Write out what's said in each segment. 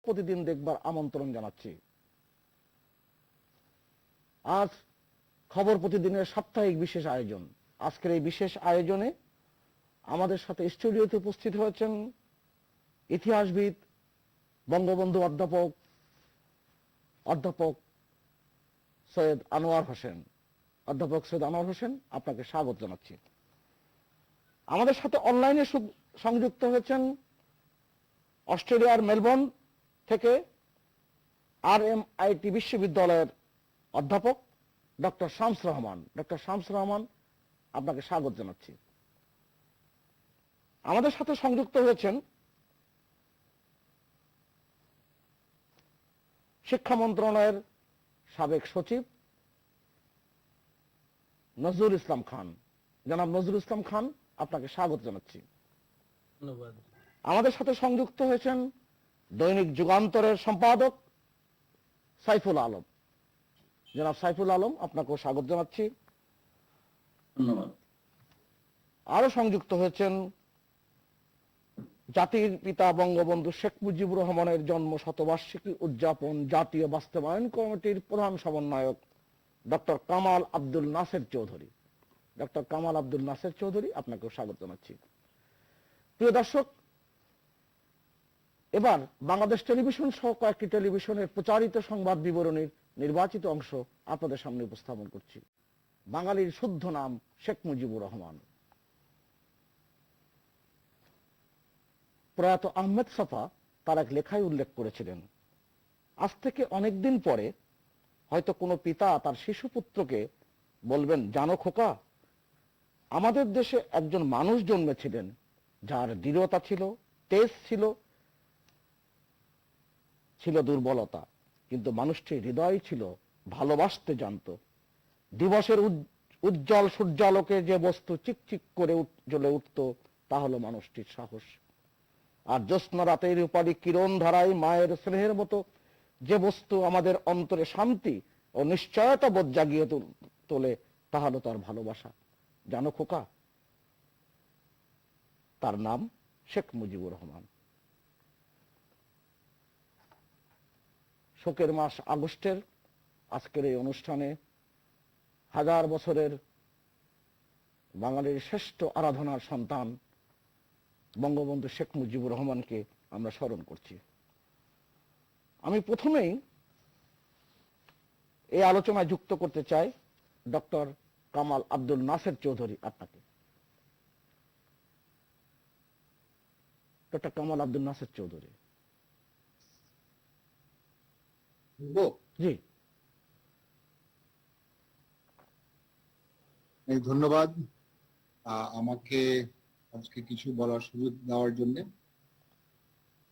প্রতিদিন দেখবার আমন্ত্রণ জানাচ্ছি। আজ খবর প্রতিদিনের সাপ্তাহিক বিশেষ আয়োজন। আজকের এই বিশেষ আয়োজনে আমাদের সাথে স্টুডিওতে উপস্থিত হয়েছেন ইতিহাসবিদ, বঙ্গবন্ধু অধ্যাপক সৈয়দ আনোয়ার হোসেন। অধ্যাপক সৈয়দ আনোয়ার হোসেন, আপনাকে স্বাগত জানাচ্ছি। আমাদের সাথে অনলাইনে সংযুক্ত হয়েছেন অস্ট্রেলিয়ার মেলবোর্ন থেকে RMIT বিশ্ববিদ্যালয়ের অধ্যাপক ডক্টর শামস রহমান। ডক্টর শামস রহমান, আপনাকে স্বাগত জানাচ্ছি। আমাদের সাথে সংযুক্ত হয়েছেন শিক্ষা মন্ত্রণালয়ের সাবেক সচিব নজরুল ইসলাম খান। জনাব নজরুল ইসলাম খান, আপনাকে স্বাগত জানাচ্ছি। ধন্যবাদ। আমাদের সাথে সংযুক্ত হয়েছেন দৈনিক যুগান্তরের সম্পাদক সাইফুল আলম। জনাব সাইফুল আলম, আপনাকেও স্বাগত জানাচ্ছি। ধন্যবাদ। আরো সংযুক্ত হয়েছেন জাতির পিতা বঙ্গবন্ধু শেখ মুজিবুর রহমানের জন্ম শতবার্ষিকী উদযাপন জাতীয় বাস্তবায়ন কমিটির প্রধান সমন্বয়ক ডক্টর কামাল আব্দুল নাসের চৌধুরী। ডক্টর কামাল আব্দুল নাসের চৌধুরী, আপনাকেও স্বাগত জানাচ্ছি। প্রিয় দর্শক, এবার বাংলাদেশ টেলিভিশন সহ কয়েকটি টেলিভিশনের প্রচারিত সংবাদ বিবরণীর নির্বাচিত অংশ আপনাদের সামনে উপস্থাপন করছি। বাঙালির শুদ্ধ নাম শেখ মুজিবুর রহমান। প্রয়াত আহমেদ ছফা তার এক লেখায় উল্লেখ করেছিলেন, আজ থেকে অনেকদিন পরে হয়তো কোনো পিতা তার শিশুপুত্রকে বলবেন, জানো খোকা, আমাদের দেশে একজন মানুষ জন্মেছিলেন যার দৃঢ়তা ছিল, তেজ ছিল, ছিল দুর্বলতা, কিন্তু মানুষটির হৃদয় ছিল, ভালোবাসতে জানত। দিবসের উজ্জ্বল সূর্যালোকে যে বস্তু চিকচিক করে জ্বলে উঠত তা হলো মানুষটির সাহস। আর জ্যোৎস্না রাতের রূপালী কিরণ ধারায় মায়ের স্নেহের মতো যে বস্তু আমাদের অন্তরে শান্তি ও নিশ্চয়তা বোধ জাগিয়ে তোলে তা হলো তার ভালোবাসা। জানো খোকা, তার নাম শেখ মুজিবুর রহমান। শোকের মাস আগস্টের আজকের এই অনুষ্ঠানে হাজার বছরের বাঙালির শ্রেষ্ঠ আরাধনার সন্তান বঙ্গবন্ধু শেখ মুজিবুর রহমানকে আমরা স্মরণ করছি। আমি প্রথমেই এই আলোচনায় যুক্ত করতে চাই ডক্টর কামাল আব্দুল নাসের চৌধুরী। আপনাকে ডক্টর কামাল আব্দুল নাসের চৌধুরী। জি, ধন্যবাদ আমাকে আজকে কিছু বলার সুযোগ দেওয়ার জন্য।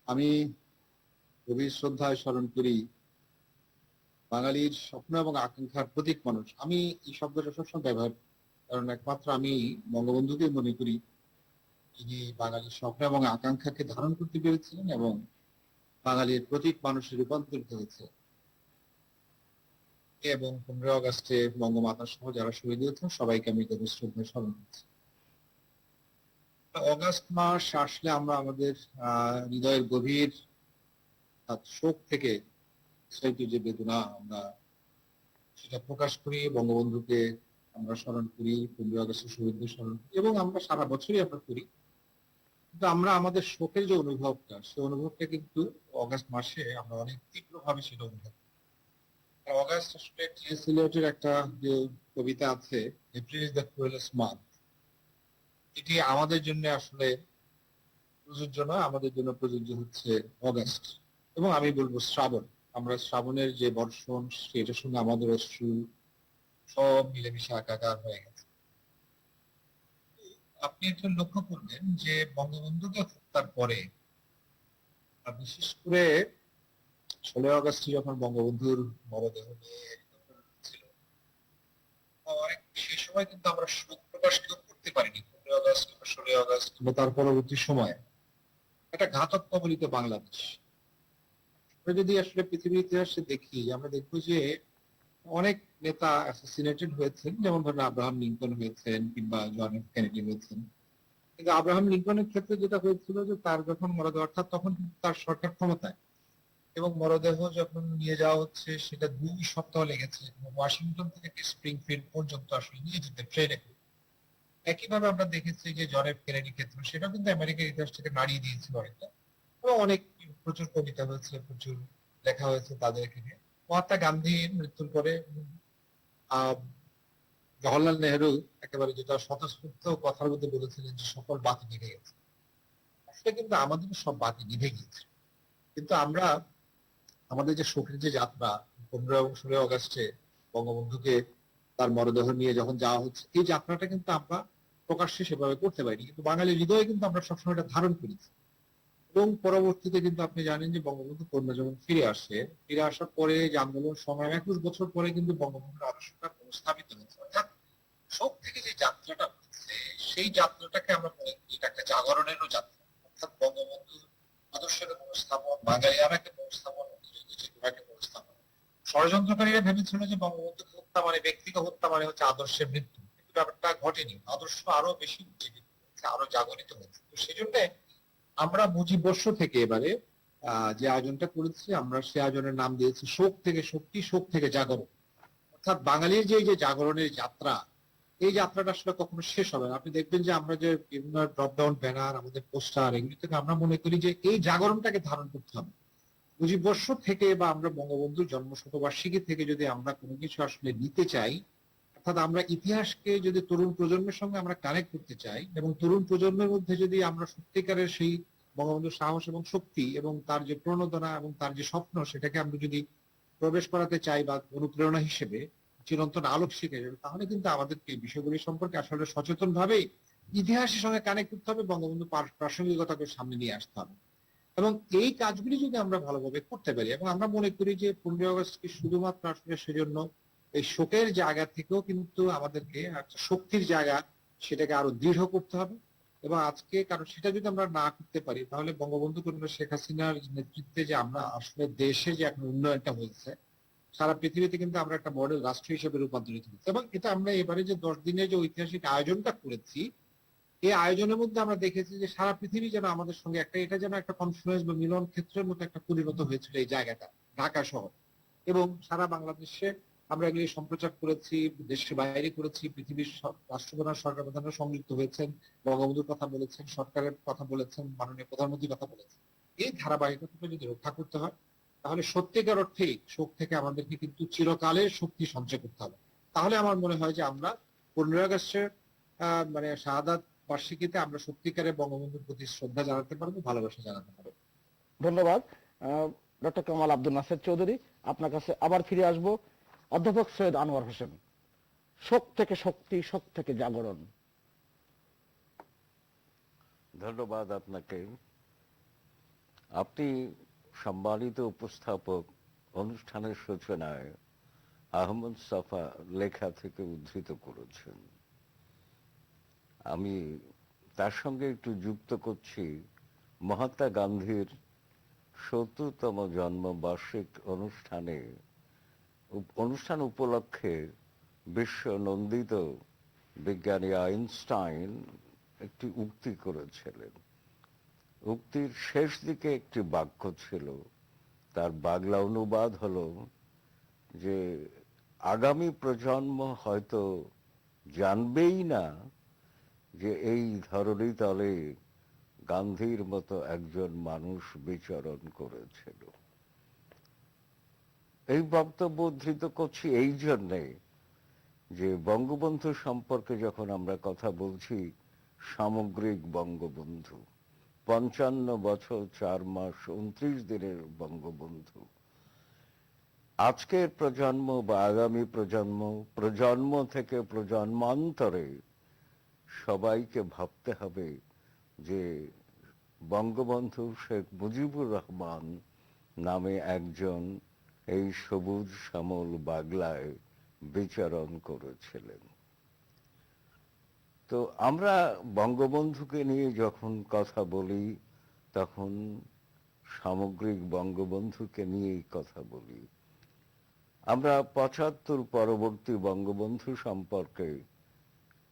আমি গভীর শ্রদ্ধায় স্মরণ করি বাঙালির স্বপ্ন এবং আকাঙ্ক্ষার প্রতীক মানুষ। আমি এই শব্দটা সবসময় ব্যবহার, কারণ একমাত্র আমি বঙ্গবন্ধুকে মনে করি যিনি বাঙালির স্বপ্ন এবং আকাঙ্ক্ষাকে ধারণ করতে পেরেছিলেন এবং বাঙালির প্রতীক মানুষে রূপান্তরিত হয়েছে। এবং 15 আগস্টে বঙ্গমাতা সহ যারা শহীদ হয়েছেন সবাইকে আমি গভীর শ্রদ্ধায় স্মরণ করছি। অগাস্ট মাস আসলে আমরা আমাদের হৃদয়ের গভীর শোক থেকে যে বেদনা আমরা সেটা প্রকাশ করি, বঙ্গবন্ধুকে আমরা স্মরণ করি, 15 আগস্টের শহীদদের স্মরণ করি এবং আমরা সারা বছরই আমরা করি। কিন্তু আমরা আমাদের শোকের যে অনুভবটা, সেই অনুভবটা কিন্তু অগাস্ট মাসে আমরা অনেক তীব্রভাবে সেটা অনুভব করি। অগাস্ট আসলে টি.এস. এলিয়টের একটা যে কবিতা আছে, এপ্রিল ইজ দ্য ক্রুয়েলেস্ট মান্থ, এটি আমাদের জন্য আসলে প্রযোজ্য নয়, আমাদের জন্য প্রযোজ্য হচ্ছে অগাস্ট এবং আমি বলবো শ্রাবণ। আমরা শ্রাবণের যে বর্ষণ, সেটার সঙ্গে আমাদের অশ্রু সব মিলেমিশে একাকার হয়ে গেছে। আপনি একটু লক্ষ্য করবেন যে বঙ্গবন্ধুকে হত্যার পরে, বিশেষ করে 16 আগস্টে যখন বঙ্গবন্ধুর মরদেহ নিয়ে ছিল, সেই সময় কিন্তু আমরা শোক প্রকাশ কেউ করতে পারিনি। 15 আগস্ট কিংবা 16 আগস্ট কিংবা তার পরবর্তী সময়ে একটা ঘাতক কবলিত বাংলাদেশ। যদি আসলে পৃথিবীর ইতিহাসে দেখি, আমরা দেখবো যে অনেক নেতা অ্যাসাসিনেটেড হয়েছেন, যেমন ধরেন আব্রাহাম লিঙ্কন হয়েছেন কিংবা জন এফ কেনেডি হয়েছেন। কিন্তু আব্রাহাম লিঙ্কনের ক্ষেত্রে যেটা হয়েছিল যে তার যখন মরদেহ, অর্থাৎ তখন কিন্তু তার সরকার ক্ষমতায়, এবং মরদেহ যখন নিয়ে যাওয়া হচ্ছে সেটা 2 সপ্তাহ লেগেছে এবং ওয়াশিংটন থেকে স্প্রিংফিল্ড পর্যন্ত আসলে নিয়ে যেতে ট্রেনে। একইভাবে আমরা দেখেছি যে জন এফ কেনেডি ক্ষেত্রে, সেটাও কিন্তু আমেরিকার ইতিহাস থেকে নাড়িয়ে দিয়েছিল অনেকটা। এবং অনেক প্রচুর কবিতা হয়েছে, প্রচুর লেখা হয়েছে তাদেরকে নিয়ে। মহাত্মা গান্ধীর মৃত্যুর পরে আহ জওহরলাল নেহেরু একেবারে যেটা স্বতঃস্ফূর্ত কথার মধ্যে বলেছিলেন যে সকল বাতি নিভে গেছে। আসলে কিন্তু আমাদের সব বাতি নিভে গিয়েছে, কিন্তু আমরা আমাদের যে শোকের যে যাত্রা 15 এবং 16 আগস্টে বঙ্গবন্ধুকে তার মরদেহ নিয়ে যখন যাওয়া হচ্ছে, এই যাত্রাটা কিন্তু আমরা প্রকাশ্যে সেভাবে করতে পারিনি, কিন্তু বাঙালির হৃদয়ে কিন্তু আমরা সবসময় এটা ধারণ করেছি। এবং পরবর্তীতে কিন্তু আপনি জানেন যে বঙ্গবন্ধু কন্যা যখন ফিরে আসার পরে যে আন্দোলন সংগ্রাম 21 বছর পরে কিন্তু বঙ্গবন্ধুর আদর্শটা পুনঃস্থাপিত হয়েছে। অর্থাৎ শোক থেকে যে যাত্রাটা হচ্ছে, সেই যাত্রাটাকে আমরা মনে করি এটা একটা জাগরণেরও যাত্রা। অর্থাৎ বঙ্গবন্ধুর আদর্শের পুনঃস্থাপন, বাঙালিয়ার একটা পুনঃস্থাপন, একটা পুনঃস্থাপন। ষড়যন্ত্রকারীরা ভেবেছিল যে বঙ্গবন্ধুকে হত্যা মানে, ব্যক্তিকে হত্যা মানে হচ্ছে আদর্শের মৃত্যু, কিন্তু ব্যাপারটা ঘটেনি। আদর্শ আরো বেশি উজ্জীবিত হয়েছে, আরো জাগরিত হয়েছে। তো সেই জন্য আমরা মুজিববর্ষ থেকে এবারে যে আয়োজনটা করেছি, আমরা সে আয়োজনের নাম দিয়েছি শোক থেকে শক্তি, শোক থেকে জাগরণ। অর্থাৎ বাঙালির যে এই যে জাগরণের যাত্রা, এই যাত্রাটা আসলে কখনো শেষ হবে না। আপনি দেখবেন যে আমরা যে বিভিন্ন ড্রপ ডাউন ব্যানার, আমাদের পোস্টার, এগুলি থেকে আমরা মনে করি যে এই জাগরণটাকে ধারণ করতে হবে। মুজিববর্ষ থেকে বা আমরা বঙ্গবন্ধুর জন্মশতবার্ষিকী থেকে যদি আমরা কোনো কিছু আসলে নিতে চাই, অর্থাৎ আমরা ইতিহাসকে যদি তরুণ প্রজন্মের সঙ্গে আমরা কানেক্ট করতে চাই, এবং তরুণ প্রজন্মের মধ্যে যদি আমরা সত্যিকারের সেই বঙ্গবন্ধুর সাহস এবং শক্তি এবং তার যে প্রণোদনা এবং তার যে স্বপ্ন, সেটাকে আমরা যদি প্রবেশ করাতে চাই বা অনুপ্রেরণা হিসেবে চিরন্তন আলোক শিখে যাবে, তাহলে কিন্তু আমাদেরকে এই বিষয়গুলি সম্পর্কে আসলে সচেতন ভাবে ইতিহাসের সঙ্গে কানেক্ট করতে হবে, বঙ্গবন্ধু প্রাসঙ্গিকতাকে সামনে নিয়ে আসতে হবে। এবং এই কাজগুলি যদি আমরা ভালোভাবে করতে পারি, এবং আমরা মনে করি যে 15 আগস্টকে শুধুমাত্র আসলে সেজন্য এই শোকের জায়গা থেকেও কিন্তু আমাদেরকে একটা শক্তির জায়গা, সেটাকে আরো দৃঢ় করতে হবে। এবং আজকে কারণ সেটা যদি আমরা না করতে পারি, তাহলে বঙ্গবন্ধু কন্যা শেখ হাসিনার নেতৃত্বে যে আমরা আসলে দেশে যে এখন উন্নয়নটা হয়েছে, সারা পৃথিবীতে কিন্তু আমরা একটা মডেল রাষ্ট্র হিসেবে রূপান্তরিত হয়েছে। এবং এটা আমরা এবারে যে 10 দিনের যে ঐতিহাসিক আয়োজনটা করেছি, এই আয়োজনের মধ্যে আমরা দেখেছি যে সারা পৃথিবী যেন আমাদের সঙ্গে একটা, এটা যেন একটা কনফ্লুয়েন্স বা মিলন ক্ষেত্রের মতো একটা পরিণত হয়েছিল এই জায়গাটা, ঢাকা শহর। এবং সারা বাংলাদেশে আমরা এগুলি সম্প্রচার করেছি, দেশের বাইরে করেছি, পৃথিবীর রাষ্ট্রপ্রধান, সরকার প্রধানরা সংযুক্ত হয়েছেন, বঙ্গবন্ধুর কথা বলেছেন, সরকারের কথা বলেছেন, মাননীয় প্রধানমন্ত্রীর কথা বলেছেন। এই ধারাবাহিকতাটা যদি রক্ষা করতে হয়, তাহলে সত্যিকার অর্থে শোক থেকে আমাদেরকে কিন্তু চিরকালের শক্তি সঞ্চয় করতে হবে। তাহলে আমার মনে হয় যে আমরা 15 আগস্টের মানে শাহাদাত বার্ষিকীতে আমরা সত্যিকারের বঙ্গবন্ধুর প্রতি শ্রদ্ধা জানাতে পারবো, ভালোবাসা জানাতে পারবো। ধন্যবাদ ডক্টর কামাল আব্দুল নাসের চৌধুরী। আপনার কাছে আবার ফিরে আসব। অধ্যাপক সৈয়দ আনোয়ার হোসেন, শোক থেকে শক্তি, শোক থেকে জাগরণ। ধন্যবাদ আপনাকে। আপনি সম্মানিত উপস্থাপক অনুষ্ঠানের সূচনায় আহমদ সাফা লেখা থেকে উদ্ধৃত করেছেন। আমি তার সঙ্গে একটু যুক্ত করছি মহাত্মা গান্ধীর ৭০তম জন্মবার্ষিক অনুষ্ঠান উপলক্ষে বিশ্ব নন্দিত বিজ্ঞানী আইনস্টাইন একটি উক্তি করেছিলেন। উক্তির শেষ দিকে একটি বাক্য ছিল, তার বাংলা অনুবাদ হলো যে আগামী প্রজন্ম হয়তো জানবেই না যে এই ধরনী তলে গান্ধীর মতো একজন মানুষ বিচরণ করেছিল। এই বক্তব্য উদ্ধৃত করছি এই জন্যে যে বঙ্গবন্ধু সম্পর্কে যখন আমরা কথা বলছি, সামগ্রিক বঙ্গবন্ধু, 55 বছর 4 মাস 29 দিনের বঙ্গবন্ধু, আজকের প্রজন্ম বা আগামী প্রজন্ম থেকে প্রজন্মান্তরে সবাইকে ভাবতে হবে যে বঙ্গবন্ধু শেখ মুজিবুর রহমান নামে একজন এই সবুজ শ্যামল বাংলায় বিচরণ করেছিলেন। তো আমরা বঙ্গবন্ধুকে নিয়ে যখন কথা বলি, তখন সামগ্রিক বঙ্গবন্ধুকে নিয়েই কথা বলি। আমরা 75 পরবর্তী বঙ্গবন্ধু সম্পর্কে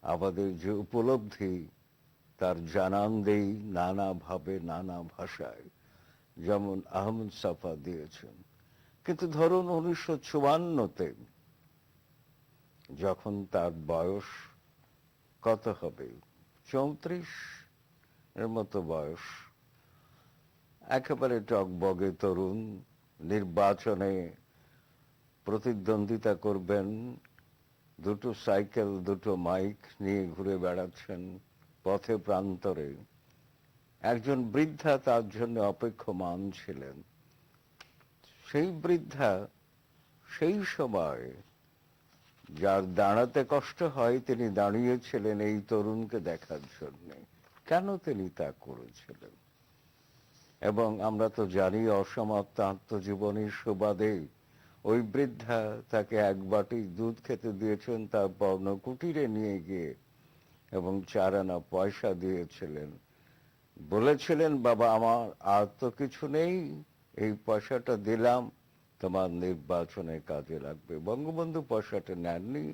আমাদের যে উপলব্ধি, তার জানান দেই নানাভাবে, নানা ভাষায়। যেমন আহমদ সাফা দিয়েছেন। কিন্তু ধরুন 1954-তে যখন তার বয়স কত হবে, 34 এর মতো বয়স, একেবারে টকবগে তরুণ, নির্বাচনে প্রতিদ্বন্দ্বিতা করবেন, দুটো সাইকেল দুটো মাইক নিয়ে ঘুরে বেড়াচ্ছেন পথে প্রান্তরে। একজন বৃদ্ধা তার জন্য অপেক্ষমান ছিলেন। সেই বৃদ্ধা সেই সময়, যার দাঁড়াতে কষ্ট হয়, তিনি দাঁড়িয়েছিলেন এই তরুণকে দেখার জন্য। কেন তিনি তা করেছিলেন? এবং আমরা তো জানি অসমাপ্ত আত্মজীবনীর সুবাদে ওই বৃদ্ধা তাকে এক বাটি দুধ খেতে দিয়েছেন, তার পর্ণকুটিরে নিয়ে গিয়ে, এবং 4 আনা পয়সা দিয়েছিলেন। বলেছিলেন, বাবা আমার আর তো কিছু নেই, এই পয়সাটা দিলাম তোমার নির্বাচনে কাজে লাগবে। বঙ্গবন্ধু পয়সাটা নেননি,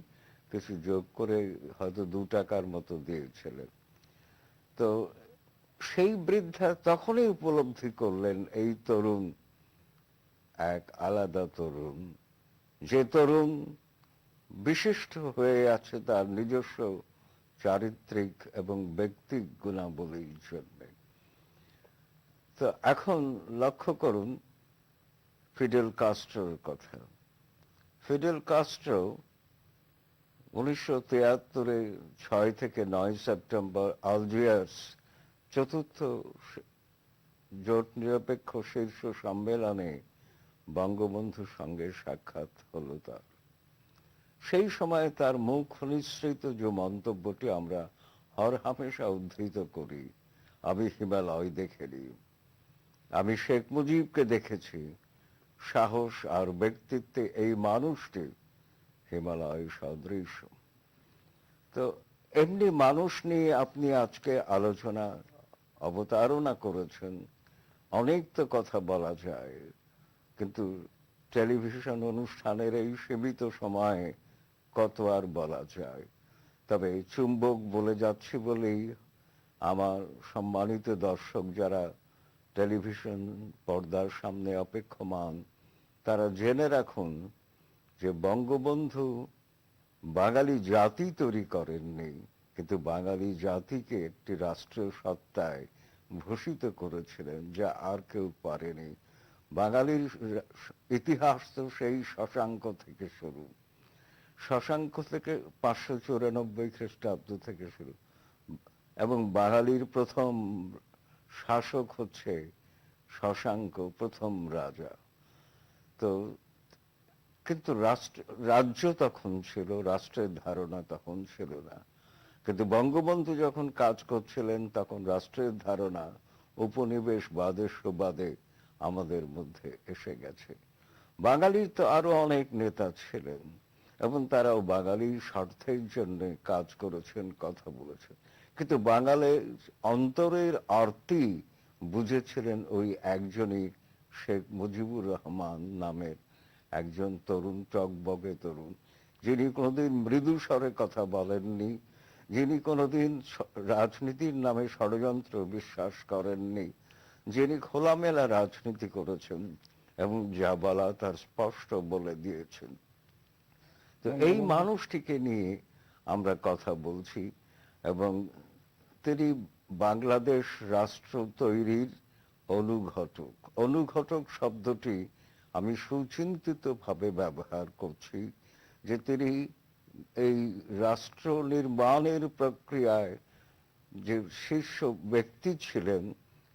কিছু যোগ করে হয়তো 2 টাকার মতো দিয়েছিলেন। তো সেই বৃদ্ধা তখনই উপলব্ধি করলেন এই তরুণ এক আলাদা তরুণ, যে তরুণ বিশিষ্ট হয়ে আছে তার নিজস্ব চারিত্রিক এবং ব্যক্তিক গুণাবলীর জন্য। তো এখন লক্ষ্য করুন ফিডেল কাস্ট্রোর কথা। ফিডেল কাস্ট্রো 1973-এ 6 থেকে 9 সেপ্টেম্বর আলজিয়ার্স চতুর্থ জোট নিরপেক্ষ শীর্ষ সম্মেলনে বঙ্গবন্ধুর সঙ্গে সাক্ষাৎ হলো তার। সেই সময় তার মুখ নিঃসৃত যে মন্তব্যটি আমরা হরহামেশা উদ্ধৃত করি, আমি হিমালয় দেখিনি, আমি শেখ মুজিবকে দেখেছি, সাহস আর ব্যক্তিত্বে এই মানুষটি হিমালয় সদৃশ। তো এমনি মানুষ নিয়ে আপনি আজকে আলোচনা অবতারণা করেছেন। অনেক তো কথা বলা যায়, কিন্তু টেলিভিশন অনুষ্ঠানের এই সীমিত সময়ে কত আর বলা যায়। তবে চুম্বক বলে যাচ্ছি বলেই আমার সম্মানিত দর্শক যারা টেলিভিশন পর্দার সামনে অপেক্ষমান, তারা জেনে রাখুন যে বঙ্গবন্ধু বাঙালি জাতি তৈরি করেননি, কিন্তু বাঙালি জাতিকে একটি রাষ্ট্রীয় সত্তায় ভূষিত করেছিলেন, যা আর কেউ পারেনি। বাঙালির ইতিহাস তো সেই শশাঙ্ক থেকে শুরু, শশাঙ্ক থেকে 594 খ্রিস্টাব্দ থেকে শুরু, এবং বাঙালির প্রথম শাসক হচ্ছে শশাঙ্ক, প্রথম রাজা। তো কিন্তু রাজ্য তখন ছিল, রাষ্ট্রের ধারণা তখন ছিল না। কিন্তু বঙ্গবন্ধু যখন কাজ করছিলেন তখন রাষ্ট্রের ধারণা উপনিবেশবাদে সুবাদে আমাদের মধ্যে এসে গেছে। বাঙালির তো আরো অনেক নেতা ছিলেন এবং তারাও বাঙালির স্বার্থের জন্য কাজ করেছেন, কথা বলেছেন, কিন্তু বাঙালির অন্তরের আরতি বুঝেছিলেন ওই একজনই, শেখ মুজিবুর রহমান নামের একজন তরুণ, টকবগে তরুণ, যিনি কোনোদিন মৃদু স্বরে কথা বলেননি, যিনি কোনোদিন রাজনীতির নামে ষড়যন্ত্র বিশ্বাস করেননি, যিনি খোলামেলা রাজনীতি করেছেন এবং যা বলা তার স্পষ্ট বলে দিয়েছেন। তো এই মানুষটিকে নিয়ে আমরা কথা বলছি, এবং তিনি বাংলাদেশ রাষ্ট্র তৈরির অনুঘটক। অনুঘটক শব্দটি আমি সুচিন্তিত ভাবে ব্যবহার করছি, যে তিনি এই রাষ্ট্র নির্মাণের প্রক্রিয়ায় যে শীর্ষ ব্যক্তি ছিলেন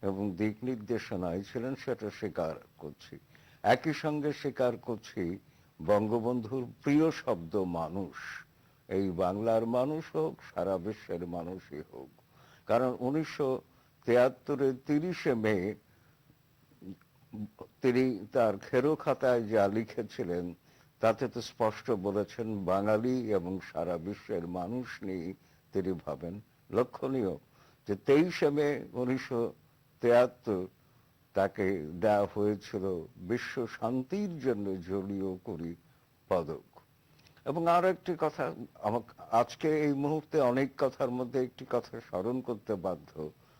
এবং দিক নির্দেশনায় ছিলেন, সেটা স্বীকার করছি। একই সঙ্গে স্বীকার করছি বঙ্গবন্ধুর প্রিয় শব্দ মানুষ, এই বাংলার মানুষ হোক, সারা বিশ্বের মানুষই হোক। কারণ 1973-এর 30শে মে তিনি তার খেরো খাতায় যা লিখেছিলেন তাতে তো স্পষ্ট বলেছেন বাঙালি এবং সারা বিশ্বের মানুষ নিয়ে তিনি ভাবেন। লক্ষণীয় যে 23শে মে 1973 তাকে দেওয়া হয়েছিল বিশ্ব শান্তির জন্য জলীয় করি পদক। এবং আর একটি কথা, আমাকে আজকে এই মুহূর্তে অনেক কথার মধ্যে একটি কথা স্মরণ করতে বাধ্য,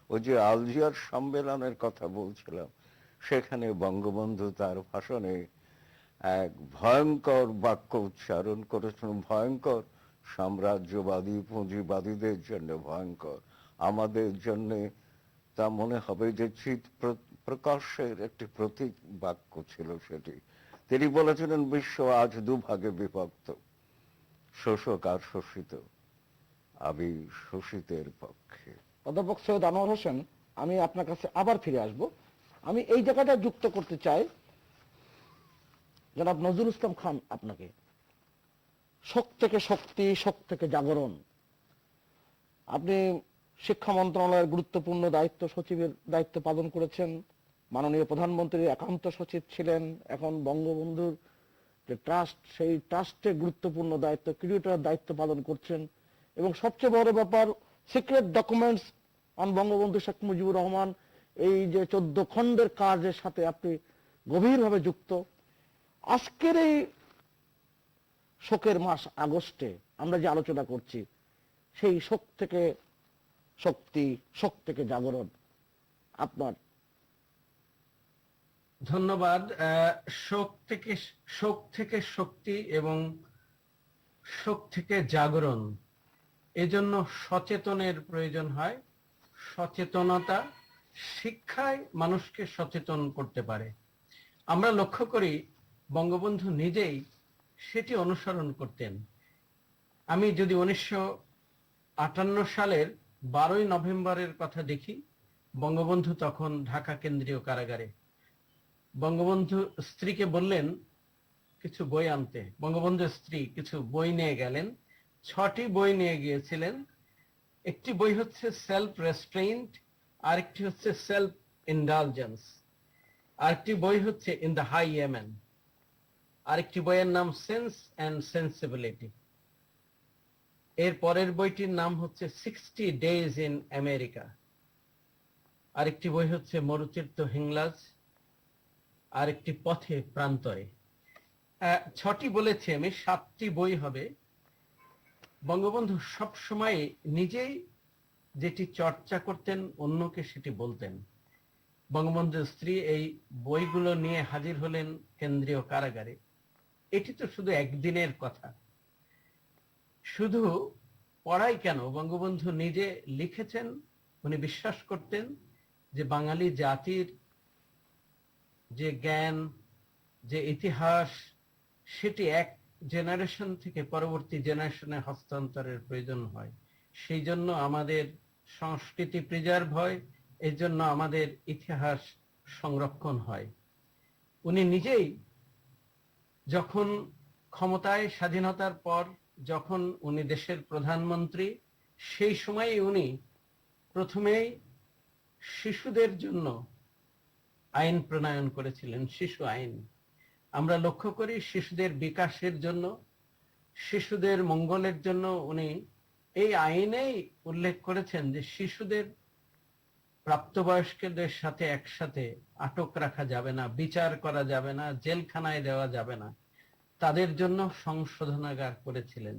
ওই যে আলজিয়ার সম্মেলনের কথা বলছিলাম, সেখানে বঙ্গবন্ধু তার ভাষণে এক ভয়ঙ্কর বাক্য উচ্চারণ করেছেন, ভয়ঙ্কর, সাম্রাজ্যবাদী পুঁজিবাদীদের জন্য ভয়ঙ্কর, আমাদের জন্য তা মনে হবে যে চিৎ প্রকাশের একটি প্রতীক বাক্য ছিল সেটি। তিনি বলেছিলেন, বিশ্ব আজ দুভাগে বিভক্ত, শোষক আর শোষিত, আমি শোষিতের পক্ষে। অধ্যাপক সৈয়দ আনোয়ার হোসেন, আমি আপনার কাছে আবার ফিরে আসব। আমি এই জায়গাটা যুক্ত করতে চাই জনাব নজরুল ইসলাম খান আপনাকে। শোক থেকে শক্তি, শোক থেকে জাগরণ, আপনি শিক্ষা মন্ত্রণালয়ের গুরুত্বপূর্ণ দায়িত্ব, সচিবের দায়িত্ব পালন করেছেন, মাননীয় প্রধানমন্ত্রীর একান্ত সচিব ছিলেন, এখন বঙ্গবন্ধুর যে ট্রাস্ট, সেই ট্রাস্টের গুরুত্বপূর্ণ দায়িত্ব, ক্রিয়েটর দায়িত্ব পালন করছেন, এবং সবচেয়ে বড় ব্যাপার secret documents on Bangabandhu Sheikh Mujibur Rahman, এই যে 14 খণ্ডের কাজের সাথে আপনি গভীরভাবে যুক্ত। আজকের এই শোকের মাস আগস্টে আমরা যে আলোচনা করছি, সেই শোক থেকে শক্তি, শোক থেকে জাগরণ, আপনার। ধন্যবাদ। শোক থেকে শক্তি এবং শোক থেকে জাগরণ, এজন্য সচেতনের প্রয়োজন হয়। সচেতনতা, শিক্ষায় মানুষকে সচেতন করতে পারে। আমরা লক্ষ্য করি বঙ্গবন্ধু নিজেই সেটি অনুসরণ করতেন। আমি যদি 1958 সালের 12ই নভেম্বরের কথা দেখি, বঙ্গবন্ধু তখন ঢাকা কেন্দ্রীয় কারাগারে। বঙ্গবন্ধু স্ত্রীকে বললেন কিছু বই আনতে, বঙ্গবন্ধুর স্ত্রী কিছু বই নিয়ে গেলেন, 6টি বই নিয়ে গিয়েছিলেন। একটি বই হচ্ছে সেলফ রেস্ট্রেইন্ট, আরেকটি হচ্ছে সেলফ ইন্ডালজেন্স, আরেকটি বই হচ্ছে ইন দ্য হাই ইয়েমেন, আরেকটি বইয়ের নাম সেন্স অ্যান্ড সেন্সিবিলিটি, এর পরের বইটির নাম হচ্ছে 60 ডেজ ইন আমেরিকা, আরেকটি বই হচ্ছে মরুচিত্ত হিংলাজ, আরেকটি পথে প্রান্তরে। 6টি বলেছি আমি, 7টি বই হবে। বঙ্গবন্ধু সব সময় নিজেই যেটি চর্চা করতেন, অন্যকে সেটি বলতেন। বঙ্গবন্ধুর স্ত্রী এই বইগুলো নিয়ে হাজির হলেন কেন্দ্রীয় কারাগারে। এটি তো শুধু একদিনের কথা, শুধু পড়াই কেন, বঙ্গবন্ধু নিজে লিখেছেন। উনি বিশ্বাস করতেন যে বাঙালি জাতির যে জ্ঞান, যে ইতিহাস, সেটি এক জেনারেশন থেকে পরবর্তী জেনারেশনে হস্তান্তরের প্রয়োজন হয়। সেই জন্য আমাদের সংস্কৃতি প্রিজার্ভ হয়, এই জন্য আমাদের ইতিহাস সংরক্ষণ হয়। উনি নিজেই যখন ক্ষমতায়, স্বাধীনতার পর যখন উনি দেশের প্রধানমন্ত্রী, সেই সময় উনি প্রথমেই শিশুদের জন্য আইন প্রণয়ন করেছিলেন, শিশু আইন। আমরা লক্ষ্য করি শিশুদের বিকাশের জন্য, শিশুদের মঙ্গলের জন্য উনি এই আইনেই উল্লেখ করেছেন যে শিশুদের প্রাপ্তবয়স্কদের সাথে একসাথে আটক রাখা যাবে না, বিচার করা যাবে না, জেলখানায় দেওয়া যাবে না, তাদের জন্য সংশোধনাগার করেছিলেন।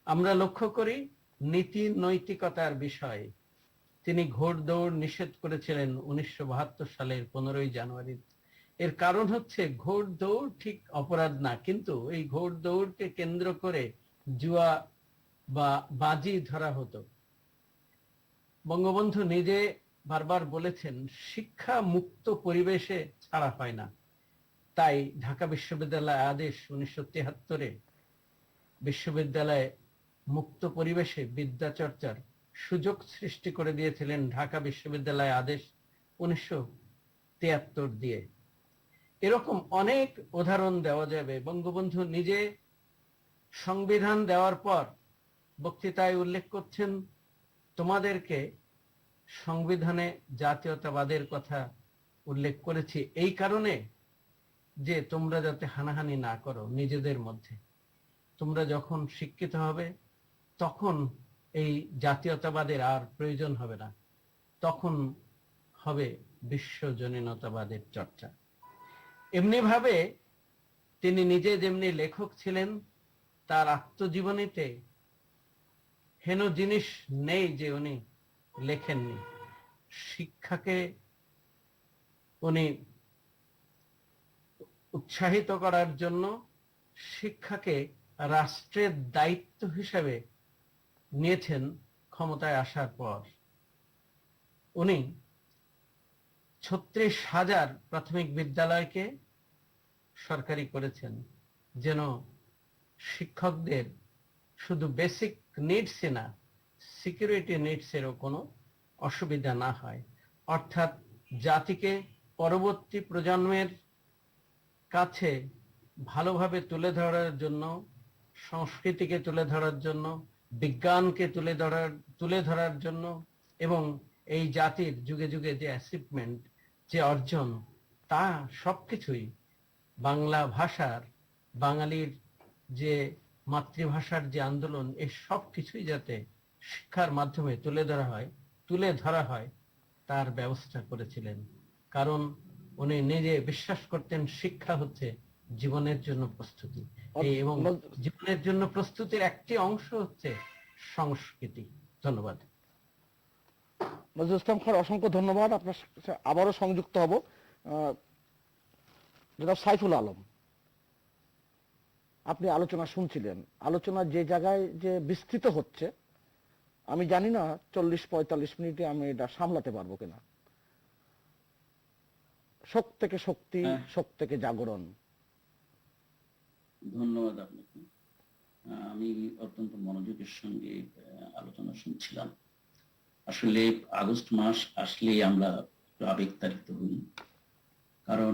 আমরা লক্ষ্য করি নীতি নৈতিকতার বিষয়ে তিনি ঘোড়দৌড় নিষেধ করেছিলেন 1972 সালের 15ই জানুয়ারি। এর কারণ হচ্ছে ঘোড়দৌড় ঠিক অপরাধ না, কিন্তু এই ঘোড়দৌড়কে কেন্দ্র করে জুয়া বা বাজি ধরা হতো। বঙ্গবন্ধু নিজে বারবার বলেছেন শিক্ষা মুক্ত পরিবেশে ছাড়া হয় না। তাই ঢাকা বিশ্ববিদ্যালয় আদেশ 1973-এ বিশ্ববিদ্যালয়ে মুক্ত পরিবেশে বিদ্যা চর্চার সুযোগ সৃষ্টি করে দিয়েছিলেন ঢাকা বিশ্ববিদ্যালয় আদেশ 1973 দিয়ে। এরকম অনেক উদাহরণ দেওয়া যাবে। বঙ্গবন্ধু নিজে সংবিধান দেওয়ার পর বক্তৃতায় উল্লেখ করছেন, তোমাদেরকে সংবিধানে জাতীয়তাবাদের কথা উল্লেখ করেছি এই কারণে যে তোমরা যাতে হানাহানি না করো নিজেদের মধ্যে। তোমরা যখন শিক্ষিত হবে তখন এই জাতীয়তাবাদের আর প্রয়োজন হবে না, তখন হবে বিশ্বজনীনতাবাদের চর্চা। এমনি ভাবে তিনি নিজে যেমনি লেখক ছিলেন, তার আত্মজীবনীতে হেন জিনিস নেই যে উনি লেখেননি। শিক্ষাকে উনি উৎসাহিত করার জন্য শিক্ষাকে রাষ্ট্রের দায়িত্ব হিসেবে নিয়েছেন ক্ষমতায় আসার পর। উনি 36,000 প্রাথমিক বিদ্যালয়কে সরকারি করেছেন, যেন শিক্ষকদের শুধু বেসিক নিডসই না, সিকিউরিটি নিডসেরও কোনো অসুবিধা না হয়। অর্থাৎ জাতিকে পরবর্তী প্রজন্মের কাছে ভালোভাবে তুলে ধরার জন্য, সংস্কৃতিকে তুলে ধরার জন্য, বিজ্ঞানকে তুলে ধরার জন্য, এবং এই জাতির যুগে যুগে যে অ্যাচিভমেন্ট, যে অর্জন, তা সবকিছুই বাংলা ভাষার, বাঙালির যে মাতৃভাষার যে আন্দোলন, এই সব কিছুই যাতে শিক্ষার মাধ্যমে তুলে ধরা হয় তার ব্যবস্থা করেছিলেন। কারণ উনি নিজে বিশ্বাস করতেন শিক্ষা হচ্ছে জীবনের জন্য প্রস্তুতি, এবং জীবনের জন্য প্রস্তুতির একটি অংশ হচ্ছে সংস্কৃতি। ধন্যবাদ। নজরুল ইসলাম খান, অসংখ্য ধন্যবাদ। আপনার সাথে আবারও সংযুক্ত হব। জনাব সাইফুল আলম, আপনি আলোচনা শুনছিলেন। আলোচনা যে জায়গায় যে বিস্তৃত হচ্ছে, আমি জানি না 40-45 মিনিটে আমি এটা সামলাতে পারবো কিনা। শোক থেকে শক্তি, শোক থেকে জাগরণ। ধন্যবাদ আপনাকে। আমি অত্যন্ত মনোযোগের সঙ্গে আলোচনা শুনছিলাম। আসলে আগস্ট মাস আসলেই আমরা একটু আবেগতাড়িত হই, কারণ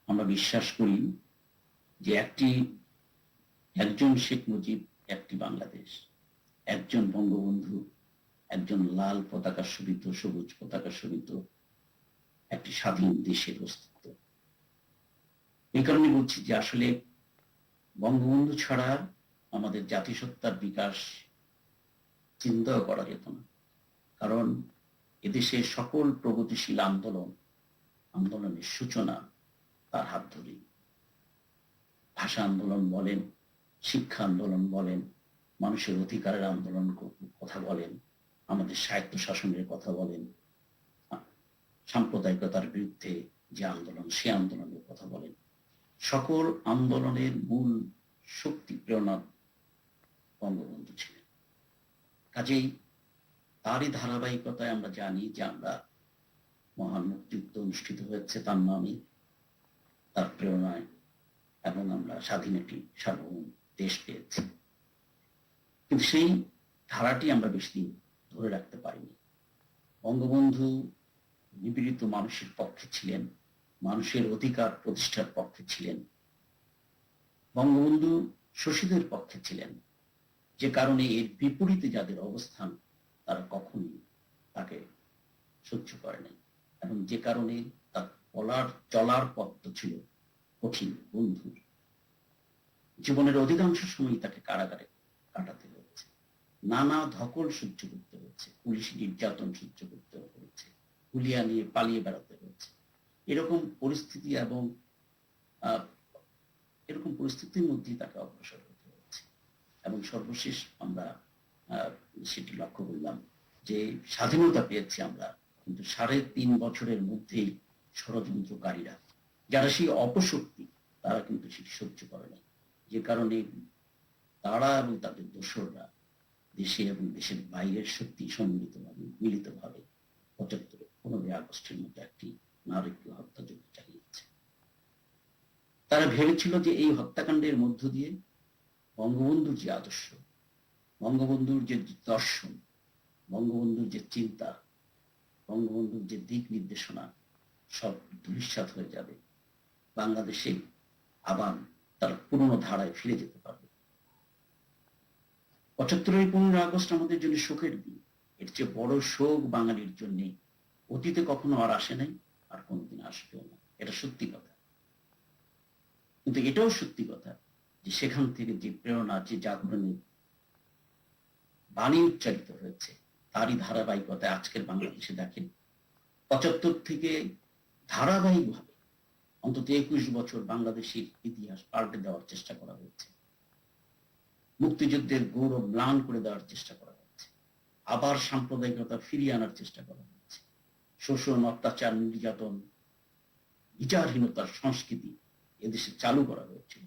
আমরা বিশ্বাস করি যে একজন শেখ মুজিব, একটি বাংলাদেশ, একজন বঙ্গবন্ধু, একজন লাল পতাকা শোভিত, সবুজ পতাকা শোভিত একটি স্বাধীন দেশের অস্তিত্ব। এই কারণে বলছি যে আসলে বঙ্গবন্ধু ছাড়া আমাদের জাতিসত্তার বিকাশ চিন্তাও করা যেত না। কারণ এদেশে সকল প্রগতিশীল আন্দোলনের সূচনা তার হাত ধরেই। ভাষা আন্দোলন বলেন, শিক্ষা আন্দোলন বলেন, মানুষের অধিকারের আন্দোলন কথা বলেন, আমাদের স্বায়ত্ত শাসনের কথা বলেন, সাম্প্রদায়িকতার বিরুদ্ধে যে আন্দোলন, সে আন্দোলনের কথা বলেন, সকল আন্দোলনের মূল শক্তি প্রেরণা বঙ্গবন্ধু ছিলেন। কাজেই তারই ধারাবাহিকতায় আমরা জানি যে আমরা মহান মুক্তিযুদ্ধ অনুষ্ঠিত হয়েছে তার নামে, তার প্রেরণায়, এবং আমরা স্বাধীন একটি সার্বভৌম দেশ পেয়েছি। কিন্তু সেই ধারাটি আমরা বেশি দিন ধরে রাখতে পারিনি। বঙ্গবন্ধু নিপীড়িত মানুষের পক্ষে ছিলেন, মানুষের অধিকার প্রতিষ্ঠার পক্ষে ছিলেন। বঙ্গবন্ধু শোষিতের পক্ষে ছিলেন, যে কারণে এর বিপরীতে যাদের অবস্থান তারা কখনোই তাকে সহ্য করে নাই, এবং যে কারণে তার চলার পথ ছিল কঠিন। বন্ধুর জীবনের অধিকাংশ সময় তাকে কারাগারে কাটাতে হয়েছে, নানা ধকল সহ্য করতে হয়েছে, পুলিশ নির্যাতন সহ্য করতে হয়েছে, হুলিয়া নিয়ে পালিয়ে বেড়াতে হয়েছে। এরকম পরিস্থিতি এবং এরকম পরিস্থিতির মধ্যেই তাকে অগ্রসর হতে হয়েছে। এবং সর্বশেষ আমরা সেটি লক্ষ্য করলাম যে স্বাধীনতা পেয়েছি আমরা, কিন্তু 3.5 বছরের মধ্যেই ষড়যন্ত্রকারীরা, যারা সেই অপশক্তি, তারা কিন্তু সেটি সহ্য করে না, যে কারণে তারা এবং তাদের দোসররা দেশে এবং দেশের বাইরের শক্তি সম্মিলিতভাবে, মিলিতভাবে 15 আগস্টের মতো একটি নারকীয় হত্যাযজ্ঞ চালিয়েছে। তারা ভেবেছিল যে এই হত্যাকাণ্ডের মধ্য দিয়ে বঙ্গবন্ধুর যে আদর্শ, বঙ্গবন্ধুর যে দর্শন, বঙ্গবন্ধুর যে চিন্তা, বঙ্গবন্ধুর যে দিক নির্দেশনা, সব ধূলিসাৎ হয়ে যাবে। বাংলাদেশে আবার তার পুরনো ধারায় ফিরে যেতে পারবে। 75 15 আগস্ট আমাদের জন্য শোকের দিন। এর চেয়ে বড় শোক বাঙালির জন্য অতীতে কখনো আর আসে নাই, আর কোনদিন আসবেও না। এটা সত্যি কথা। কিন্তু এটাও সত্যি কথা যে সেখান থেকে যে প্রেরণা, যে জাগরণের বাণী উচ্চারিত হয়েছে, তারই ধারাবাহিকতায় আজকের বাংলাদেশে দেখেন 75 থেকে ধারাবাহিকভাবে অন্তত 21 বছর বাংলাদেশের ইতিহাস পাল্টে দেওয়ার চেষ্টা করা হয়েছে। মুক্তিযুদ্ধের গৌরব ম্লান করে দেওয়ার চেষ্টা করা হয়েছে, আবার সাম্প্রদায়িকতা ফিরিয়ে আনার চেষ্টা করা হয়েছে। শোষণ, অত্যাচার, নির্যাতন, বিচারহীনতার সংস্কৃতি, এদেশে চালু করা হয়েছিল,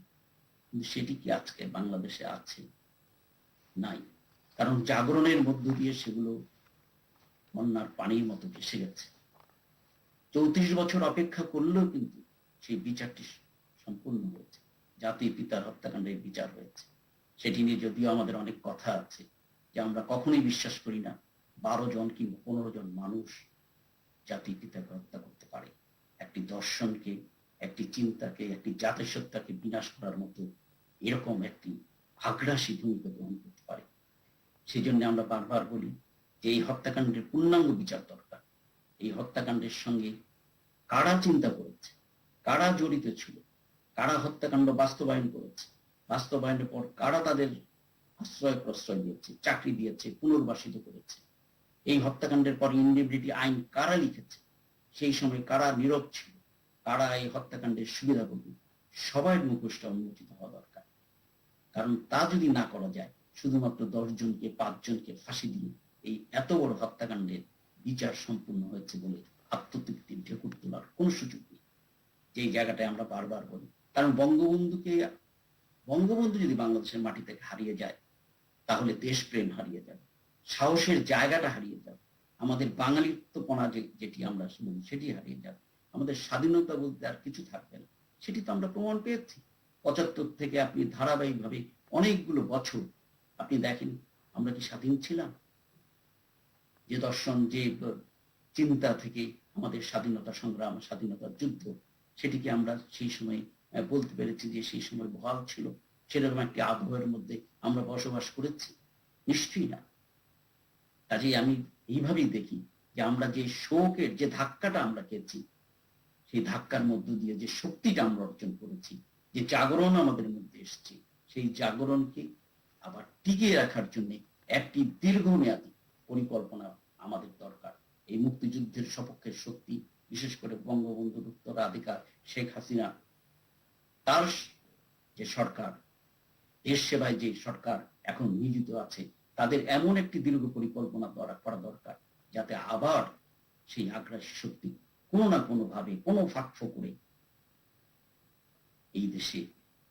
কিন্তু সেটি কি আজকে বাংলাদেশে আছে? নাই। কারণ জাগরণের মধ্য দিয়ে সেগুলো বন্যার পানির মতো ভেসে গেছে। 34 বছর অপেক্ষা করলেও কিন্তু সেই বিচারটি সম্পূর্ণ হয়েছে, জাতির পিতার হত্যাকাণ্ডের বিচার হয়েছে। সেটি নিয়ে যদিও আমাদের অনেক কথা আছে, যে আমরা কখনোই বিশ্বাস করি না 12 জন কিংবা 15 জন মানুষ জাতির পিতাকে হত্যা করতে পারে। একটি দর্শনকে, একটি চিন্তাকে, একটি জাতিসত্তাকে বিনাশ করার মতো এরকম একটি আগ্রাসী ভূমিকা গ্রহণ করতে পারে। সেই জন্য আমরা বারবার বলি যে এই হত্যাকাণ্ডের পূর্ণাঙ্গ বিচার দরকার। এই হত্যাকাণ্ডের সঙ্গে কারা চিন্তা করেছে, কারা জড়িত ছিল, কারা হত্যাকাণ্ড বাস্তবায়ন করেছে, বাস্তবায়নের পর কারা তাদের আশ্রয় প্রশ্রয় দিয়েছে, চাকরি দিয়েছে, পুনর্বাসিত করেছে, এই হত্যাকাণ্ডের পর ইনডিবিলিটি আইন কারা লিখেছে, সেই সময় কারা নীরব ছিল, কারা এই হত্যাকাণ্ডের সুবিধাভোগী, সবার মুখোশটা উন্মোচিত হওয়া দরকার। কারণ তা যদি না করা যায়, শুধুমাত্র 10 জনকে 5 জনকে ফাঁসি দিয়ে এই এত বড় হত্যাকাণ্ডের বিচার সম্পূর্ণ হয়েছে বলে আত্মতৃপ্তির ঢেকুর তোলার কোন সুযোগ নেই। যেই জায়গাটায় আমরা বারবার বলি, কারণ বঙ্গবন্ধু যদি বাংলাদেশের মাটি থেকে হারিয়ে যায়, তাহলে দেশপ্রেম হারিয়ে যাবে, সাহসের জায়গাটা হারিয়ে যাবে, আমাদের বাঙালিত্বপনা যেটি আমরা বলি সেটি হারিয়ে যাবে, আমাদের স্বাধীনতা বলতে আর কিছু থাকবে না। সেটি তো আমরা প্রমাণ পেয়েছি। 75 থেকে আপনি ধারাবাহিকভাবে অনেকগুলো বছর আপনি দেখেন, আমরা কি স্বাধীন ছিলাম? যে দর্শন, যে চিন্তা থেকে আমাদের স্বাধীনতা সংগ্রাম, স্বাধীনতার যুদ্ধ, সেটিকে আমরা সেই সময় বলতে পেরেছি যে সেই সময় ভয় ছিল, সেরকম একটি আবহাওয়ার মধ্যে আমরা বসবাস করেছি? নিশ্চয়ই না। কাজেই আমি এইভাবেই দেখি যে আমরা যে শোকের যে ধাক্কাটা আমরা খেয়েছি, সেই ধাক্কার মধ্য দিয়ে যে শক্তিটা আমরা অর্জন করেছি, যে জাগরণ আমাদের মধ্যে এসছে, সেই জাগরণকে আবার টিকিয়ে রাখার জন্য একটি দীর্ঘমেয়াদী পরিকল্পনা আমাদের দরকার। এই মুক্তিযুদ্ধের সপক্ষের শক্তি, বিশেষ করে বঙ্গবন্ধুর উত্তরাধিকার শেখ হাসিনা, তার যে সরকার, দেশ সেবায় যে সরকার এখন নিয়োজিত আছে, তাদের এমন একটি দীর্ঘ পরিকল্পনা করা দরকার, যাতে আবার সেই আগ্রাসী শক্তি কোনো না কোনো ভাবে, কোনো ফাঁক করে এই দেশে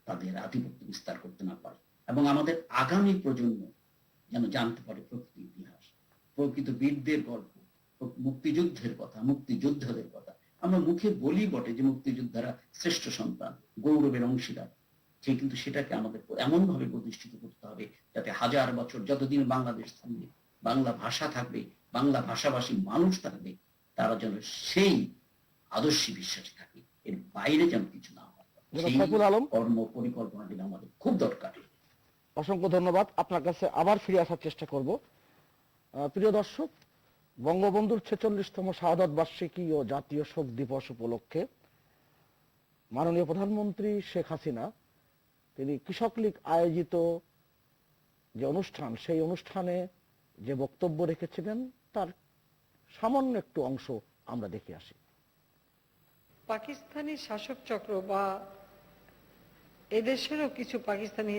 তাদের আধিপত্য বিস্তার করতে না পারে, এবং আমাদের আগামী প্রজন্ম যেন জানতে পারে প্রকৃত ইতিহাস, প্রকৃত বীরদের গল্প, মুক্তিযুদ্ধের কথা, মুক্তিযোদ্ধাদের কথা। আমরা মুখে বলি বটে যে মুক্তিযোদ্ধারা শ্রেষ্ঠ সন্তান, গৌরবের অংশীদার, কিন্তু সেটাকে আমাদের এমন ভাবে প্রতিষ্ঠিত করতে হবে যাতে হাজার বছর যতদিন বাংলাদেশ থাকবে, বাংলা ভাষা থাকবে, বাংলা ভাষাভাষী মানুষ থাকবে, তারা যেন সেই আদর্শে বিশ্বাসী থাকে, এর বাইরে যেন কিছু না হয়। কর্ম পরিকল্পনাটি আমাদের খুব দরকার। অসংখ্য ধন্যবাদ। আপনার কাছে আবার ফিরে আসার চেষ্টা করব। প্রিয় দর্শক, বঙ্গবন্ধুর 46তম শাহাদত বার্ষিকী ও জাতীয় শোক দিবস উপলক্ষে মাননীয় প্রধানমন্ত্রী শেখ হাসিনা তিনি কৃষক লীগ আয়োজিত যে অনুষ্ঠান, সেই অনুষ্ঠানে যে বক্তব্য রেখেছিলেন তার সামান্য একটু অংশ আমরা দেখে আসি। পাকিস্তানি শাসক চক্র বা এদেশেরও কিছু পাকিস্তানি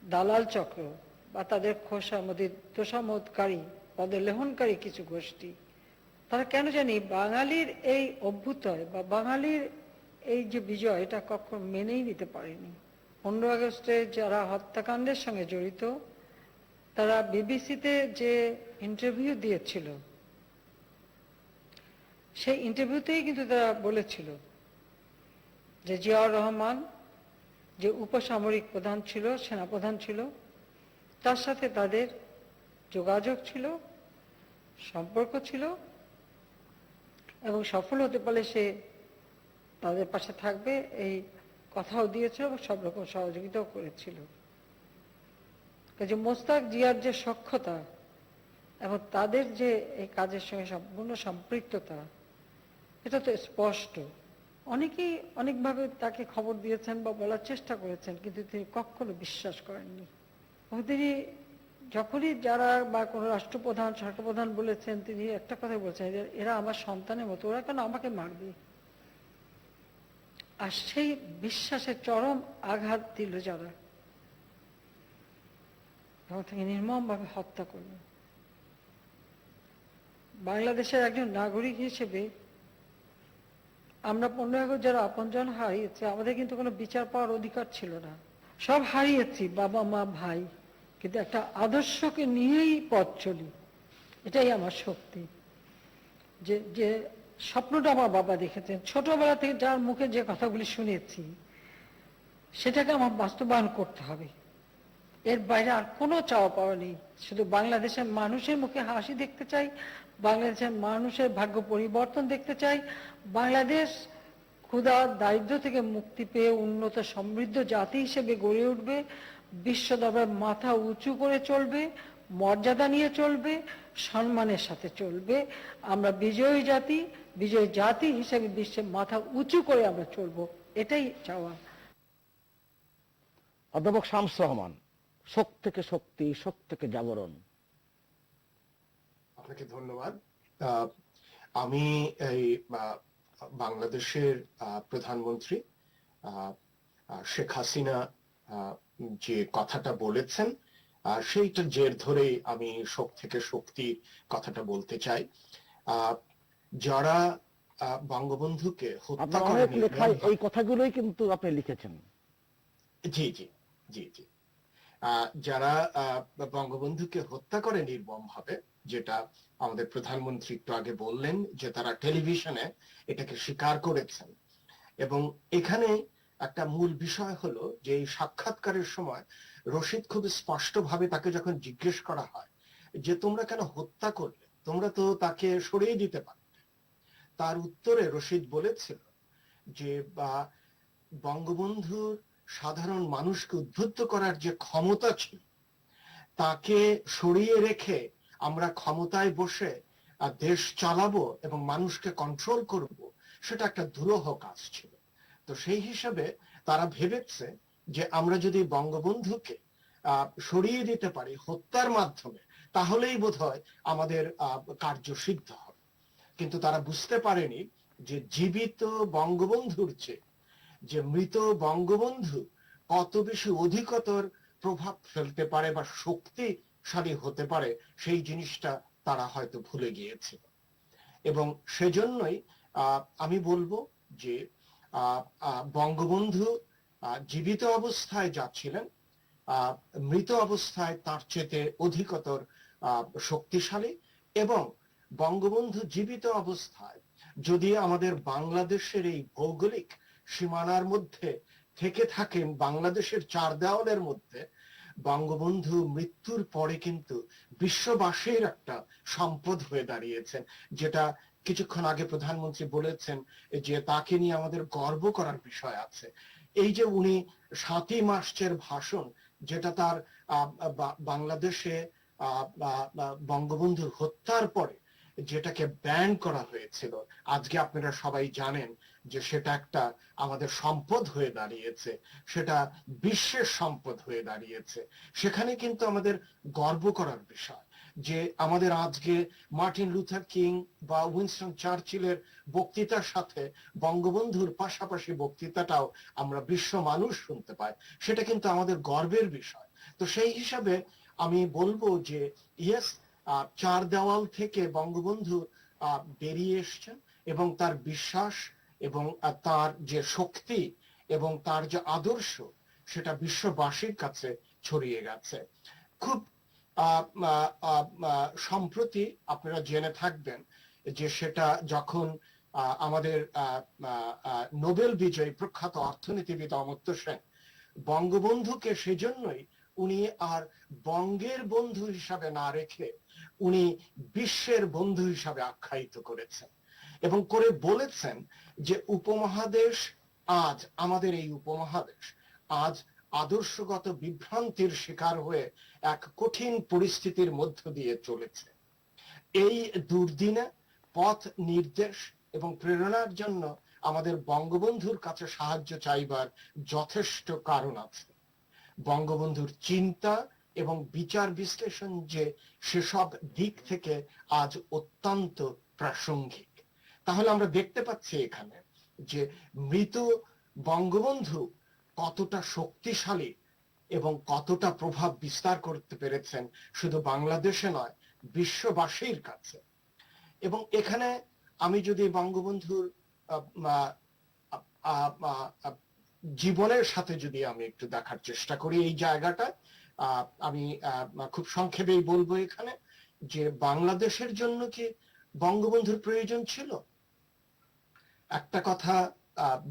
দালাল চক্র বা তাদের তোষামোদকারী, পদলেহনকারী কিছু গোষ্ঠী, তারা কেন জানি বাঙালির এই অভ্যুদয় বা বাঙালির এই যে বিজয়, এটা কখনো মেনেই নিতে পারেনি। 15 আগস্টে যারা হত্যাকাণ্ডের সঙ্গে জড়িত, তারা বিবিসিতে যে ইন্টারভিউ দিয়েছিল, সেই ইন্টারভিউতেই কিন্তু তারা বলেছিল যে জিয়াউর রহমান যে উপসামরিক প্রধান ছিল, সেনাপ্রধান ছিল, তার সাথে তাদের যোগাযোগ ছিল, সম্পর্ক ছিল, এবং সফল হতে পারলে সে তাদের পাশে থাকবে এই কথাও দিয়েছিল এবং সব রকম সহযোগিতাও করেছিল। কাজে মোস্তাক জিয়ার যে সখ্যতা এবং তাদের যে এই কাজের সঙ্গে সম্পূর্ণ সম্পৃক্ততা, এটা তো স্পষ্ট। অনেকেই অনেকভাবে তাকে খবর দিয়েছেন বা বলার চেষ্টা করেছেন, কিন্তু তিনি কখনো বিশ্বাস করেননি। তিনি যখনই যারা বা কোনো রাষ্ট্রপ্রধান, সরকারপ্রধান বলেছেন, তিনি একটা কথা বলছেন, এরা আমার সন্তানের মতো, ওরা কেন আমাকে মারবে? আর সেই বিশ্বাসের চরম আঘাত দিল যারা, এবং তাকে নির্মমভাবে হত্যা করল। বাংলাদেশের একজন নাগরিক হিসেবে আমরা 15 আগস্ট যারা আপনজন হারিয়েছে, আমাদের কিন্তু কোনো বিচার পাওয়ার অধিকার ছিল না। সব হারিয়েছি, বাবা মা ভাই, কিন্তু একটা আদর্শকে নিয়েই পথ চলি, এটাই আমার শক্তি। যে যে স্বপ্নটা আমার বাবা দেখেছেন, ছোটবেলা থেকে যার মুখে যে কথাগুলি শুনেছি, সেটাকে আমার বাস্তবায়ন করতে হবে। এর বাইরে আর কোনো চাওয়া পাওয়া নেই। শুধু বাংলাদেশের মানুষের মুখে হাসি দেখতে চাই, বাংলাদেশের মানুষের ভাগ্য পরিবর্তন দেখতে চাই, বাংলাদেশ ক্ষুধা দারিদ্র্য থেকে মুক্তি পেয়ে উন্নত সমৃদ্ধ জাতি হিসেবে গড়ে উঠবে, বিশ্ব দরবারে মাথা উঁচু করে চলবে, মর্যাদা নিয়ে চলবে, সম্মানের সাথে চলবে। আমরা বিজয়ী জাতি, বিজয়ী জাতি হিসেবে বিশ্বে মাথা উঁচু করে আমরা চলবো, এটাই চাওয়া। অধ্যাপক শামস রহমান, শোক থেকে শক্তি, শোক থেকে জাগরণ। আপনাকে ধন্যবাদ। আমি এই বাংলাদেশের প্রধানমন্ত্রী শেখ হাসিনা যে কথাটা বলেছেন, সেইটার জের ধরেই আমি শোক থেকে শক্তির কথাটা বলতে চাই। যারা বঙ্গবন্ধুকে হত্যা আপনার করে, অনেক লেখায় এই কথাগুলোই কিন্তু আপনি লিখেছেন। জি জি জি জি, যারা বঙ্গবন্ধুকে হত্যা করে নির্মম ভাবে, যেটা আমাদের প্রধানমন্ত্রী একটু আগে বললেন যে তারা টেলিভিশনে এটাকে স্বীকার করেছেন। এবং এখানে একটা মূল বিষয় হলো যে এই সাক্ষাৎকারের সময় রশিদ খুব স্পষ্টভাবে তাকে যখন জিজ্ঞেস করা হয় যে তোমরা কেন হত্যা করলে, তোমরা তো তাকে সরিয়ে দিতে পারতে, তার উত্তরে রশিদ বলেছিল যে বঙ্গবন্ধুর সাধারণ মানুষকে উদ্বুদ্ধ করার যে ক্ষমতা ছিল, তাকে সরিয়ে রেখে আমরা ক্ষমতায় বসে দেশ চালাবো এবং মানুষকে কন্ট্রোল করব, সেটা একটা দুরূহ কাজ ছিল। তো সেই হিসাবে তারা ভেবেছে যে আমরা যদি বঙ্গবন্ধুকে সরিয়ে দিতে পারি হত্যার মাধ্যমে, তাহলেই বোধহয় আমাদের কার্য সিদ্ধ হবে। কিন্তু তারা বুঝতে পারেনি যে জীবিত বঙ্গবন্ধুর চেয়ে যে মৃত বঙ্গবন্ধু কত বেশি অধিকতর প্রভাব ফেলতে পারে বা শক্তিশালী হতে পারে, সেই জিনিসটা তারা হয়তো ভুলে গিয়েছিল। এবং সেজন্যই আমি বলবো যে বঙ্গবন্ধু জীবিত অবস্থায় যাচ্ছিলেন, মৃত অবস্থায় তার চেয়ে অধিকতর শক্তিশালী। এবং বঙ্গবন্ধু জীবিত অবস্থায় যদি আমাদের বাংলাদেশের এই ভৌগোলিক সীমানার মধ্যে থেকে থাকেন, বাংলাদেশের চার দেওয়ালের মধ্যে, বঙ্গবন্ধু মৃত্যুর পরে কিন্তু বিশ্ববাসীর একটা সম্পদ হয়ে দাঁড়িয়েছেন। যেটা কিছুক্ষণ আগে প্রধানমন্ত্রী বলেছেন যে তাকে নিয়ে আমাদের গর্ব করার বিষয় আছে। এই যে উনি 7ই মার্চের ভাষণ, যেটা তার বাংলাদেশে বঙ্গবন্ধুর হত্যার পরে যেটাকে ব্যান করা হয়েছিল, আজকে আপনারা সবাই জানেন যে সেটা একটা আমাদের সম্পদ হয়ে দাঁড়িয়েছে, সেটা বিশ্বের সম্পদ হয়ে দাঁড়িয়েছে। সেখানে কিন্তু আমাদের গর্ব করার বিষয় যে আমাদের আজকে মার্টিন লুথার কিং বা উইনস্টন চার্চিলের বক্তৃতার সাথে বঙ্গবন্ধুর পাশাপাশি বক্তৃতাটাও আমরা বিশ্ব মানুষ শুনতে পাই, সেটা কিন্তু আমাদের গর্বের বিষয়। তো সেই হিসাবে আমি বলবো যে ইয়েস, চার দেওয়াল থেকে বঙ্গবন্ধু বেরিয়ে এসছেন এবং তার বিশ্বাস এবং তার যে শক্তি এবং তার যে আদর্শ, সেটা বিশ্ববাসীর কাছে ছড়িয়ে গেছে। খুব সম্প্রতি আপনারা জেনে থাকবেন যে সেটা যখন আমাদের নোবেল বিজয়ী প্রখ্যাত অর্থনীতিবিদ অমর্ত্য সেন বঙ্গবন্ধুকে সেজন্যই উনি আর বঙ্গের বন্ধু হিসাবে না রেখে উনি বিশ্বের বন্ধু হিসাবে আখ্যায়িত করেছেন এবং করে বলেছেন যে উপমহাদেশ আজ, আমাদের এই উপমহাদেশ আজ আদর্শগত বিভ্রান্তির শিকার হয়ে এক কঠিন পরিস্থিতির মধ্য দিয়ে চলেছে। এই দুর্দিনে পথ নির্দেশ এবং প্রেরণার জন্য আমাদের বঙ্গবন্ধুর কাছে সাহায্য চাইবার যথেষ্ট কারণ আছে। বঙ্গবন্ধুর চিন্তা এবং বিচার বিশ্লেষণ যে সেসব দিক থেকে আজ অত্যন্ত প্রাসঙ্গিক। তাহলে আমরা দেখতে পাচ্ছি এখানে যে মৃত বঙ্গবন্ধু কতটা শক্তিশালী এবং কতটা প্রভাব বিস্তার করতে পেরেছেন শুধু বাংলাদেশে নয়, বিশ্ববাসীর কাছে। এবং এখানে আমি যদি বঙ্গবন্ধুর আহ, আহ, আহ, জীবনের সাথে যদি আমি একটু দেখার চেষ্টা করি এই জায়গাটা, আমি খুব সংক্ষেপেই বলবো এখানে যে বাংলাদেশের জন্য কি বঙ্গবন্ধুর প্রয়োজন ছিল? একটা কথা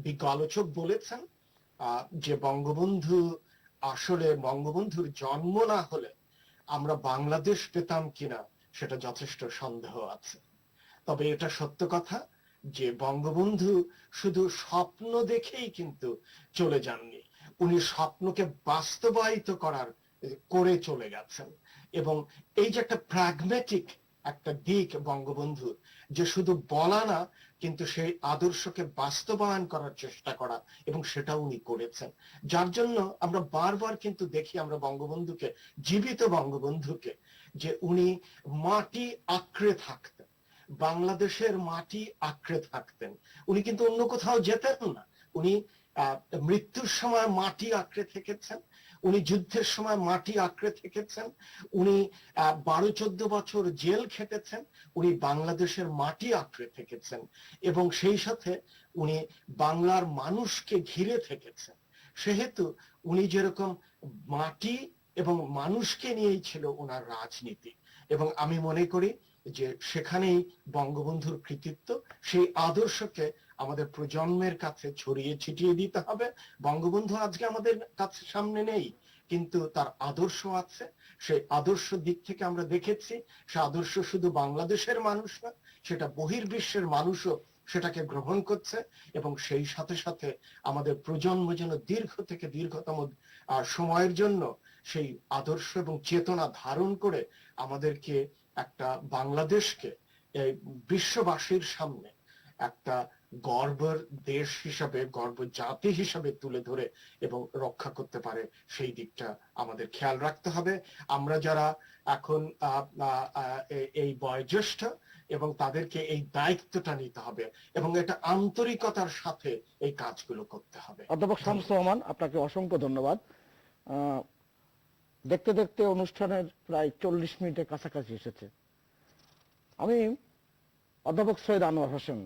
বিজ্ঞ আলোচক বলেছেন যে বঙ্গবন্ধু আসলে বঙ্গবন্ধুর জন্ম না হলে আমরা বাংলাদেশ পেতাম কিনা সেটা যথেষ্ট সন্দেহ আছে। তবে এটা সত্য কথা যে বঙ্গবন্ধু শুধু স্বপ্ন দেখেই কিন্তু চলে যাননি, উনি স্বপ্নকে বাস্তবায়িত করে চলে গেছেন। এবং এই যে একটা প্র্যাগম্যাটিক একটা দিক বঙ্গবন্ধুর, যে শুধু বলা না কিন্তু সেই আদর্শকে বাস্তবায়ন করার চেষ্টা করা, এবং সেটা উনি করেছেন। যার জন্য আমরা বারবার কিন্তু দেখি আমরা বঙ্গবন্ধুকে, জীবিত বঙ্গবন্ধুকে, যে উনি মাটি আঁকড়ে থাকতেন, বাংলাদেশের মাটি আঁকড়ে থাকতেন। উনি কিন্তু অন্য কোথাও যেতেন না। উনি মৃত্যুর সময় মাটি আঁকড়ে থেকেছেন, উনি যুদ্ধের সময় মাটি আঁকড়ে থেকেছেন, উনি 12-14 বছর জেল খেটেছেন, উনি বাংলাদেশের মাটি আঁকড়ে থেকেছেন, এবং সেই সাথে উনি বাংলার মানুষকে ঘিরে থেকেছেন। সেহেতু উনি যেরকম মাটি এবং মানুষকে নিয়েই ছিল ওনার রাজনীতি, এবং আমি মনে করি যে সেখানেই বঙ্গবন্ধুর কৃতিত্ব। সেই আদর্শকে আমাদের প্রজন্মের কাছে ছড়িয়ে ছিটিয়ে দিতে হবে। বঙ্গবন্ধু আজকে আমাদের কাছে সামনে নেই, কিন্তু তার আদর্শ আছে। সেই আদর্শ দিক থেকে আমরা দেখেছি সে আদর্শ শুধু বাংলাদেশের মানুষ না, সেটা বহির্বিশ্বের মানুষও সেটাকে গ্রহণ করছে। এবং সেই সাথে সাথে আমাদের প্রজন্ম যেন দীর্ঘ থেকে দীর্ঘতম সময়ের জন্য সেই আদর্শ এবং চেতনা ধারণ করে আমাদেরকে একটা বাংলাদেশকে বিশ্ববাসীর সামনে একটা গর্বের দেশ হিসাবে, গর্ব জাতি হিসাবে তুলে ধরে এবং রক্ষা করতে পারে, সেই দিকটা আমাদের খেয়াল রাখতে হবে। আমরা যারা এখন এই বয়োজ্যেষ্ঠ, এবং তাদেরকে এই দায়িত্বটা নিতে হবে, এবং এটা আন্তরিকতার সাথে এই কাজগুলো করতে হবে। অধ্যাপক শামসুর রহমান, আপনাকে অসংখ্য ধন্যবাদ। দেখতে দেখতে অনুষ্ঠানের প্রায় 40 মিনিটের কাছাকাছি এসেছে। আমি অধ্যাপক সৈয়দ আনোয়ার হোসেন,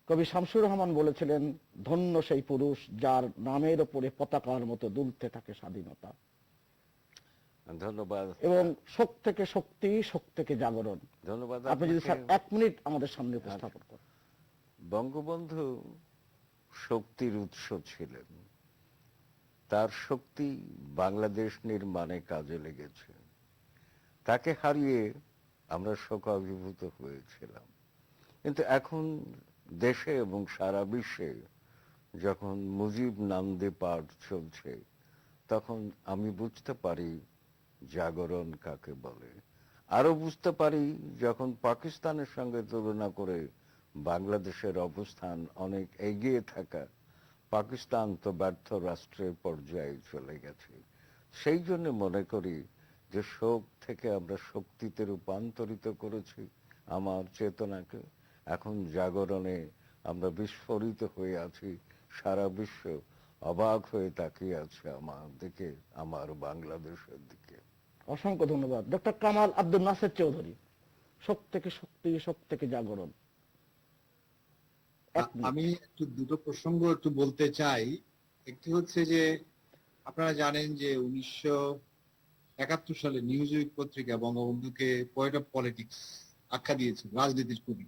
কবি শামসুর রহমান বলেছিলেন, ধন্য সেই পুরুষ যার নামের ওপরে পতাকার মতো দুলতে থাকে স্বাধীনতা। ধন্যবাদ। এবং শোক থেকে শক্তি, শোক থেকে জাগরণ। ধন্যবাদ। আপনি যদি স্যার 1 মিনিট আমাদের সামনে উপস্থাপন করেন। বঙ্গবন্ধু শক্তির উৎস ছিলেন, তার শক্তি বাংলাদেশ নির্মাণে কাজে লেগেছে। তাকে হারিয়ে আমরা শোকাভিভূত হয়েছিলাম, কিন্তু এখন দেশে এবং সারা বিশ্বে যখন মুজিব নন্দে পাঠ চলছে, তখন আমি বুঝতে পারি জাগরণ কাকে বলে। আরো বুঝতে পারি যখন পাকিস্তানের সঙ্গে তুলনা করে বাংলাদেশের অবস্থান অনেক এগিয়ে থাকা, পাকিস্তান তো ব্যর্থ রাষ্ট্রের পর্যায়ে চলে গেছে। সেই জন্য মনে করি যে শোক থেকে আমরা শক্তিতে রূপান্তরিত করেছি আমার চেতনাকে। এখন জাগরণে আমরা বিস্ফোরিত হয়ে আছি, সারা বিশ্ব অবাক হয়ে তাকিয়ে আছে আমার দিকে, আমার বাংলাদেশের দিকে। অসংখ্য ধন্যবাদ। ডক্টর কামাল আব্দুল নাসের চৌধুরী, শোক থেকে শক্তি, শোক থেকে জাগরণ। আমি একটু দুটো প্রসঙ্গ একটু বলতে চাই। একটি হচ্ছে যে আপনারা জানেন যে 1971 সালে নিউজউইক পত্রিকা বঙ্গবন্ধুকে পোয়েট অফ পলিটিক্স আখ্যা দিয়েছিল, রাজনীতির কবি।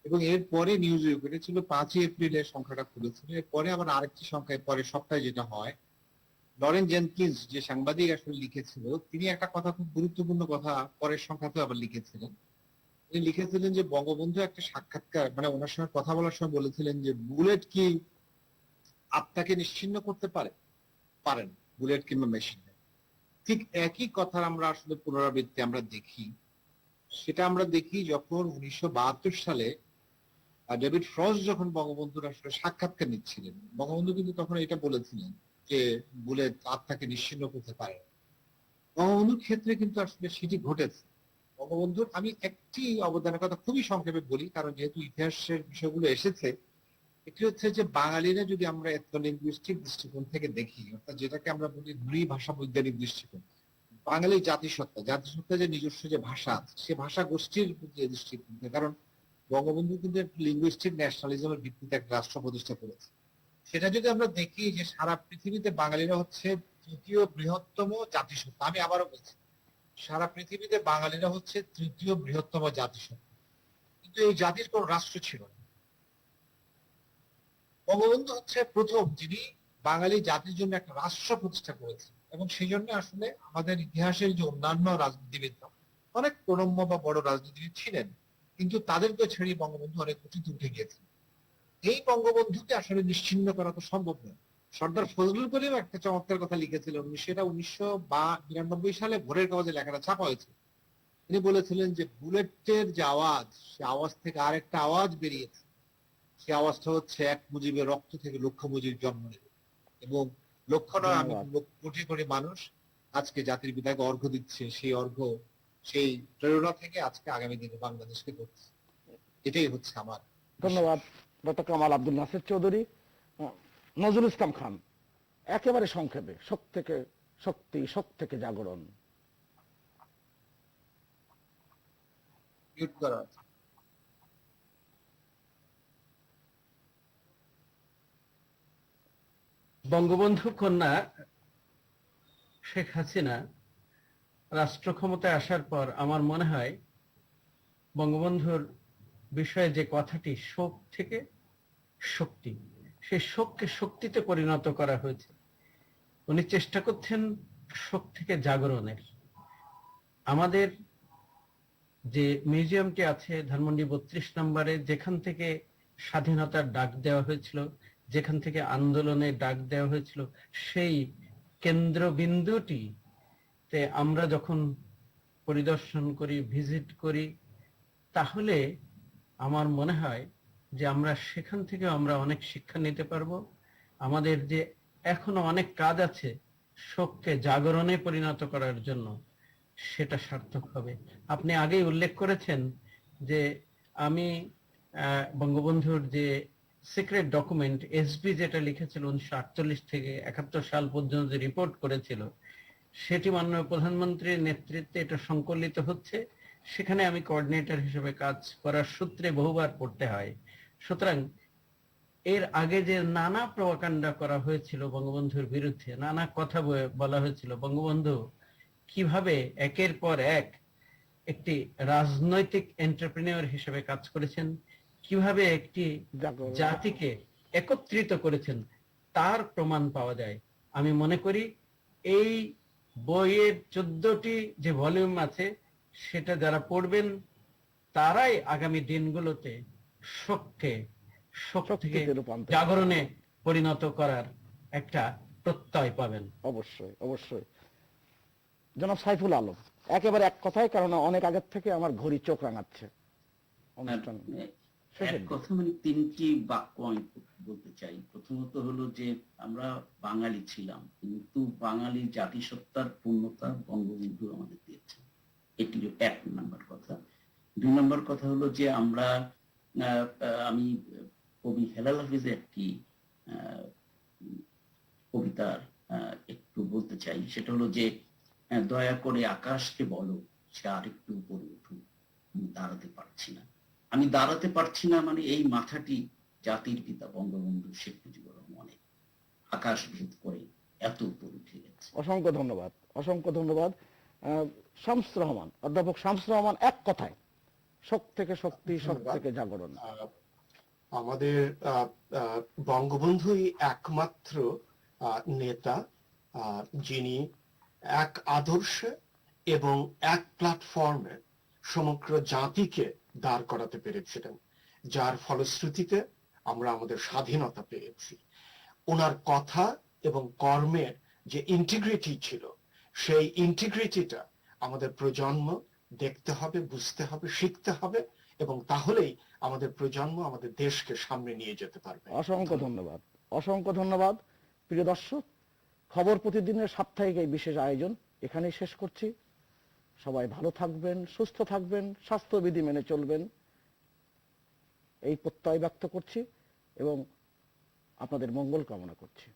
এবং এরপরে নিউজউইক, এটা ছিল 5ই এপ্রিলের সংখ্যাটা খুলেছিল। এরপরে আবার আরেকটি সংখ্যায় পরের সপ্তাহে যেটা হয়, লরেন জেনকিন্স যে সাংবাদিক আসলে লিখেছিল, তিনি একটা কথা, খুব গুরুত্বপূর্ণ কথা পরের সংখ্যাতেও আবার লিখেছিলেন। তিনি লিখেছিলেন যে বঙ্গবন্ধু একটা সাক্ষাৎকার, মানে ওনার সঙ্গে কথা বলার সময় বলেছিলেন যে বুলেট কি আত্মাকে নিশ্চিহ্ন করতে পারেন, বুলেট কিংবা মেশিন। ঠিক একই কথার আমরা আসলে পুনরাবৃত্তি আমরা দেখি। সেটা আমরা দেখি যখন 1972 সালে ডেভিড ফ্রস্ট যখন বঙ্গবন্ধুর আসলে সাক্ষাৎকার নিচ্ছিলেন, বঙ্গবন্ধু কিন্তু তখন এটা বলেছিলেন যে বুলেট আত্মাকে নিশ্চিহ্ন করতে পারে। বঙ্গবন্ধুর ক্ষেত্রে কিন্তু আসলে সেটি ঘটেছে। বঙ্গবন্ধুর, আমি একটি অবদানের কথা খুবই সংক্ষেপে বলি, কারণ যেহেতু ইতিহাসের বিষয়গুলো এসেছে। একটি হচ্ছে যে বাঙালিরা যদি আমরা এথনোলিঙ্গুইস্টিক দৃষ্টিকোণ থেকে দেখি, অর্থাৎ যেটাকে আমরা বলি নৃভাষা বৈজ্ঞানিক দৃষ্টিকোণ, বাঙালি জাতিসত্তা যে নিজস্ব যে ভাষা আছে, সে ভাষা গোষ্ঠীর যে দৃষ্টিকোণ, কারণ বঙ্গবন্ধু কিন্তু লিঙ্গুইস্টিক ন্যাশনালিজমের ভিত্তিতে একটা রাষ্ট্র প্রতিষ্ঠা করেছে। সেটা যদি আমরা দেখি যে সারা পৃথিবীতে বাঙালিরা হচ্ছে তৃতীয় বৃহত্তম জাতিসত্তা। আমি আবারও বলছি, সারা পৃথিবীতে বাঙালিরা হচ্ছে তৃতীয় বৃহত্তম জাতিসত্তা, কিন্তু এই জাতির কোন রাষ্ট্র ছিল না। বঙ্গবন্ধু হচ্ছে প্রথম যিনি বাঙালি জাতির জন্য একটা রাষ্ট্র প্রতিষ্ঠা করেছেন, এবং সেই জন্য আসলে আমাদের ইতিহাসের যে অন্যান্য রাজনীতিবিদ অনেক প্রণম্য বা বড় রাজনীতিবিদ ছিলেন, কিন্তু তাদেরকে ছেড়ে বঙ্গবন্ধু অনেক উঁচুতে উঠে গিয়েছেন। এই বঙ্গবন্ধুকে আসলে নিশ্চিহ্ন করা তো সম্ভব নয়। সর্দার ফজলুল করিম একটা চমৎকার কথা লিখেছিলেন, সেটা 1992 সালে ভোরের কাগজে লেখাটা ছাপা হয়েছে। তিনি বলেছিলেন যে বুলেটের যে আওয়াজ, সে আওয়াজ থেকে আরেকটা আওয়াজ বেরিয়েছে, সে আওয়াজটা হচ্ছে এক মুজিবের রক্ত থেকে লক্ষ মুজিব জন্ম নেবে, এবং লক্ষ নয় আমি কোটি কোটি মানুষ আজকে জাতির পিতাকে অর্ঘ্য দিচ্ছে, সেই অর্ঘ্য সেই প্রেরণা থেকে আজকে আগামী দিনে বাংলাদেশকে করছে। এটাই হচ্ছে আমার। ধন্যবাদ ডক্টর কামাল আব্দুল নাসির চৌধুরী। নজরুল ইসলাম খান, একেবারে সংক্ষেপে, শোক থেকে শক্তি, শোক থেকে জাগরণ। মিউট করা আছে। বঙ্গবন্ধু কন্যা শেখ হাসিনা রাষ্ট্র ক্ষমতায় আসার পর আমার মনে হয় বঙ্গবন্ধুর বিষয়ে যে কথাটি শোক থেকে শক্তি, সেই শোককে শক্তিতে পরিণত করা হয়েছে। উনি চেষ্টা করছেন শোক থেকে জাগরণের। আমাদের যে মিউজিয়ামটি আছে ধানমন্ডি 32 নম্বরে, যেখান থেকে স্বাধীনতার ডাক দেওয়া হয়েছিল, যেখান থেকে আন্দোলনের ডাক দেওয়া হয়েছিল, সেই কেন্দ্রবিন্দুটিতে আমরা যখন পরিদর্শন করি, ভিজিট করি, তাহলে আমার মনে হয় যে আমরা সেখান থেকে আমরা অনেক শিক্ষা নিতে পারবো। আমাদের যে এখনো অনেক কাজ আছে শোককে জাগরণে পরিণত করার জন্য, সেটা সার্থক হবে। আপনি আগেই উল্লেখ করেছেন যে আমি বঙ্গবন্ধুর যে সিক্রেট ডকুমেন্ট এসবি যেটা লিখেছিল 1948 থেকে 71 সাল পর্যন্ত যে রিপোর্ট করেছিল, সেটি মাননীয় প্রধানমন্ত্রীর নেতৃত্বে এটা সংকলিত হচ্ছে। সেখানে আমি কোঅর্ডিনেটর হিসেবে কাজ করার সূত্রে বহুবার পড়তে হয়। সুতরাং এর আগে যে নানা প্রপাগান্ডা করা হয়েছিল বঙ্গবন্ধুর বিরুদ্ধে, নানা কথা বলা হয়েছিল, বঙ্গবন্ধু কিভাবে একের পর এক একটি রাজনৈতিক এন্টারপ্রেনিয়র হিসেবে কাজ করেছেন, কিভাবে একটি জাতিকে একত্রিত করেছেন, তার প্রমাণ পাওয়া যায়। আমি মনে করি এই বইয়ের 14টি যে ভলিউম আছে, সেটা যারা পড়বেন তারাই আগামী দিনগুলোতে শোককে শোক থেকে জাগরণে পরিণত করার একটা প্রত্যয় পাবেন। অবশ্যই অবশ্যই। জনাব সাইফুল আলম, একেবারে এক কথায়, কারণ অনেক আগের থেকে আমার ঘড়ি চোখ রাঙাচ্ছে। অনুষ্ঠান এক কথা মানে 3টি বাক্য আমি বলতে চাই। প্রথমত হলো যে আমরা বাঙালি ছিলাম, কিন্তু বাঙালি জাতিসত্তার পূর্ণতা বঙ্গবন্ধু আমাদের দিয়েছেন, এটি 1 নম্বর কথা। 2 নম্বর কথা হলো যে আমরা আমি কবি হেলাল হাফিজের একটি কবিতার একটু বলতে চাই। সেটা হলো যে দয়া করে আকাশকে বলো সে আরেকটু উপরে উঠুক, আমি দাঁড়াতে পারছি না। আমি দাঁড়াতে পারছি না মানে এই মাথাটি জাতির পিতা বঙ্গবন্ধু শেখ মুজিবুর রহমানের আকাশ ভেদ করে এত উপরে উঠে গেছে। অসংখ্য ধন্যবাদ, অসংখ্য ধন্যবাদ। শামস রহমান, অধ্যাপক শামস রহমান, এক কথায়, শোক থেকে শক্তি, শোক থেকে জাগরণ। আমাদের বঙ্গবন্ধুই একমাত্র নেতা যিনি এক আদর্শে এবং এক প্ল্যাটফর্মে সমগ্র জাতিকে দাঁড় করাতে পেরেছিলেন, যার ফলশ্রুতিতে আমরা আমাদের স্বাধীনতা পেয়েছি। ওনার কথা এবং কর্মের যে ইন্টিগ্রিটি ছিল, সেই ইন্টিগ্রিটিটা আমাদের প্রজন্ম দেখতে হবে, বুঝতে হবে, শিখতে হবে, এবং তাহলেই আমাদের প্রজন্ম আমাদের দেশকে সামনে নিয়ে যেতে পারবে। অসংখ্য ধন্যবাদ, অসংখ্য ধন্যবাদ। প্রিয় দর্শক, খবর প্রতিদিনের সাপ্তাহিক এই বিশেষ আয়োজন এখানেই শেষ করছি। সবাই ভালো থাকবেন, সুস্থ থাকবেন, স্বাস্থ্যবিধি মেনে চলবেন, এই প্রত্যয় ব্যক্ত করছি এবং আপনাদের মঙ্গল কামনা করছি।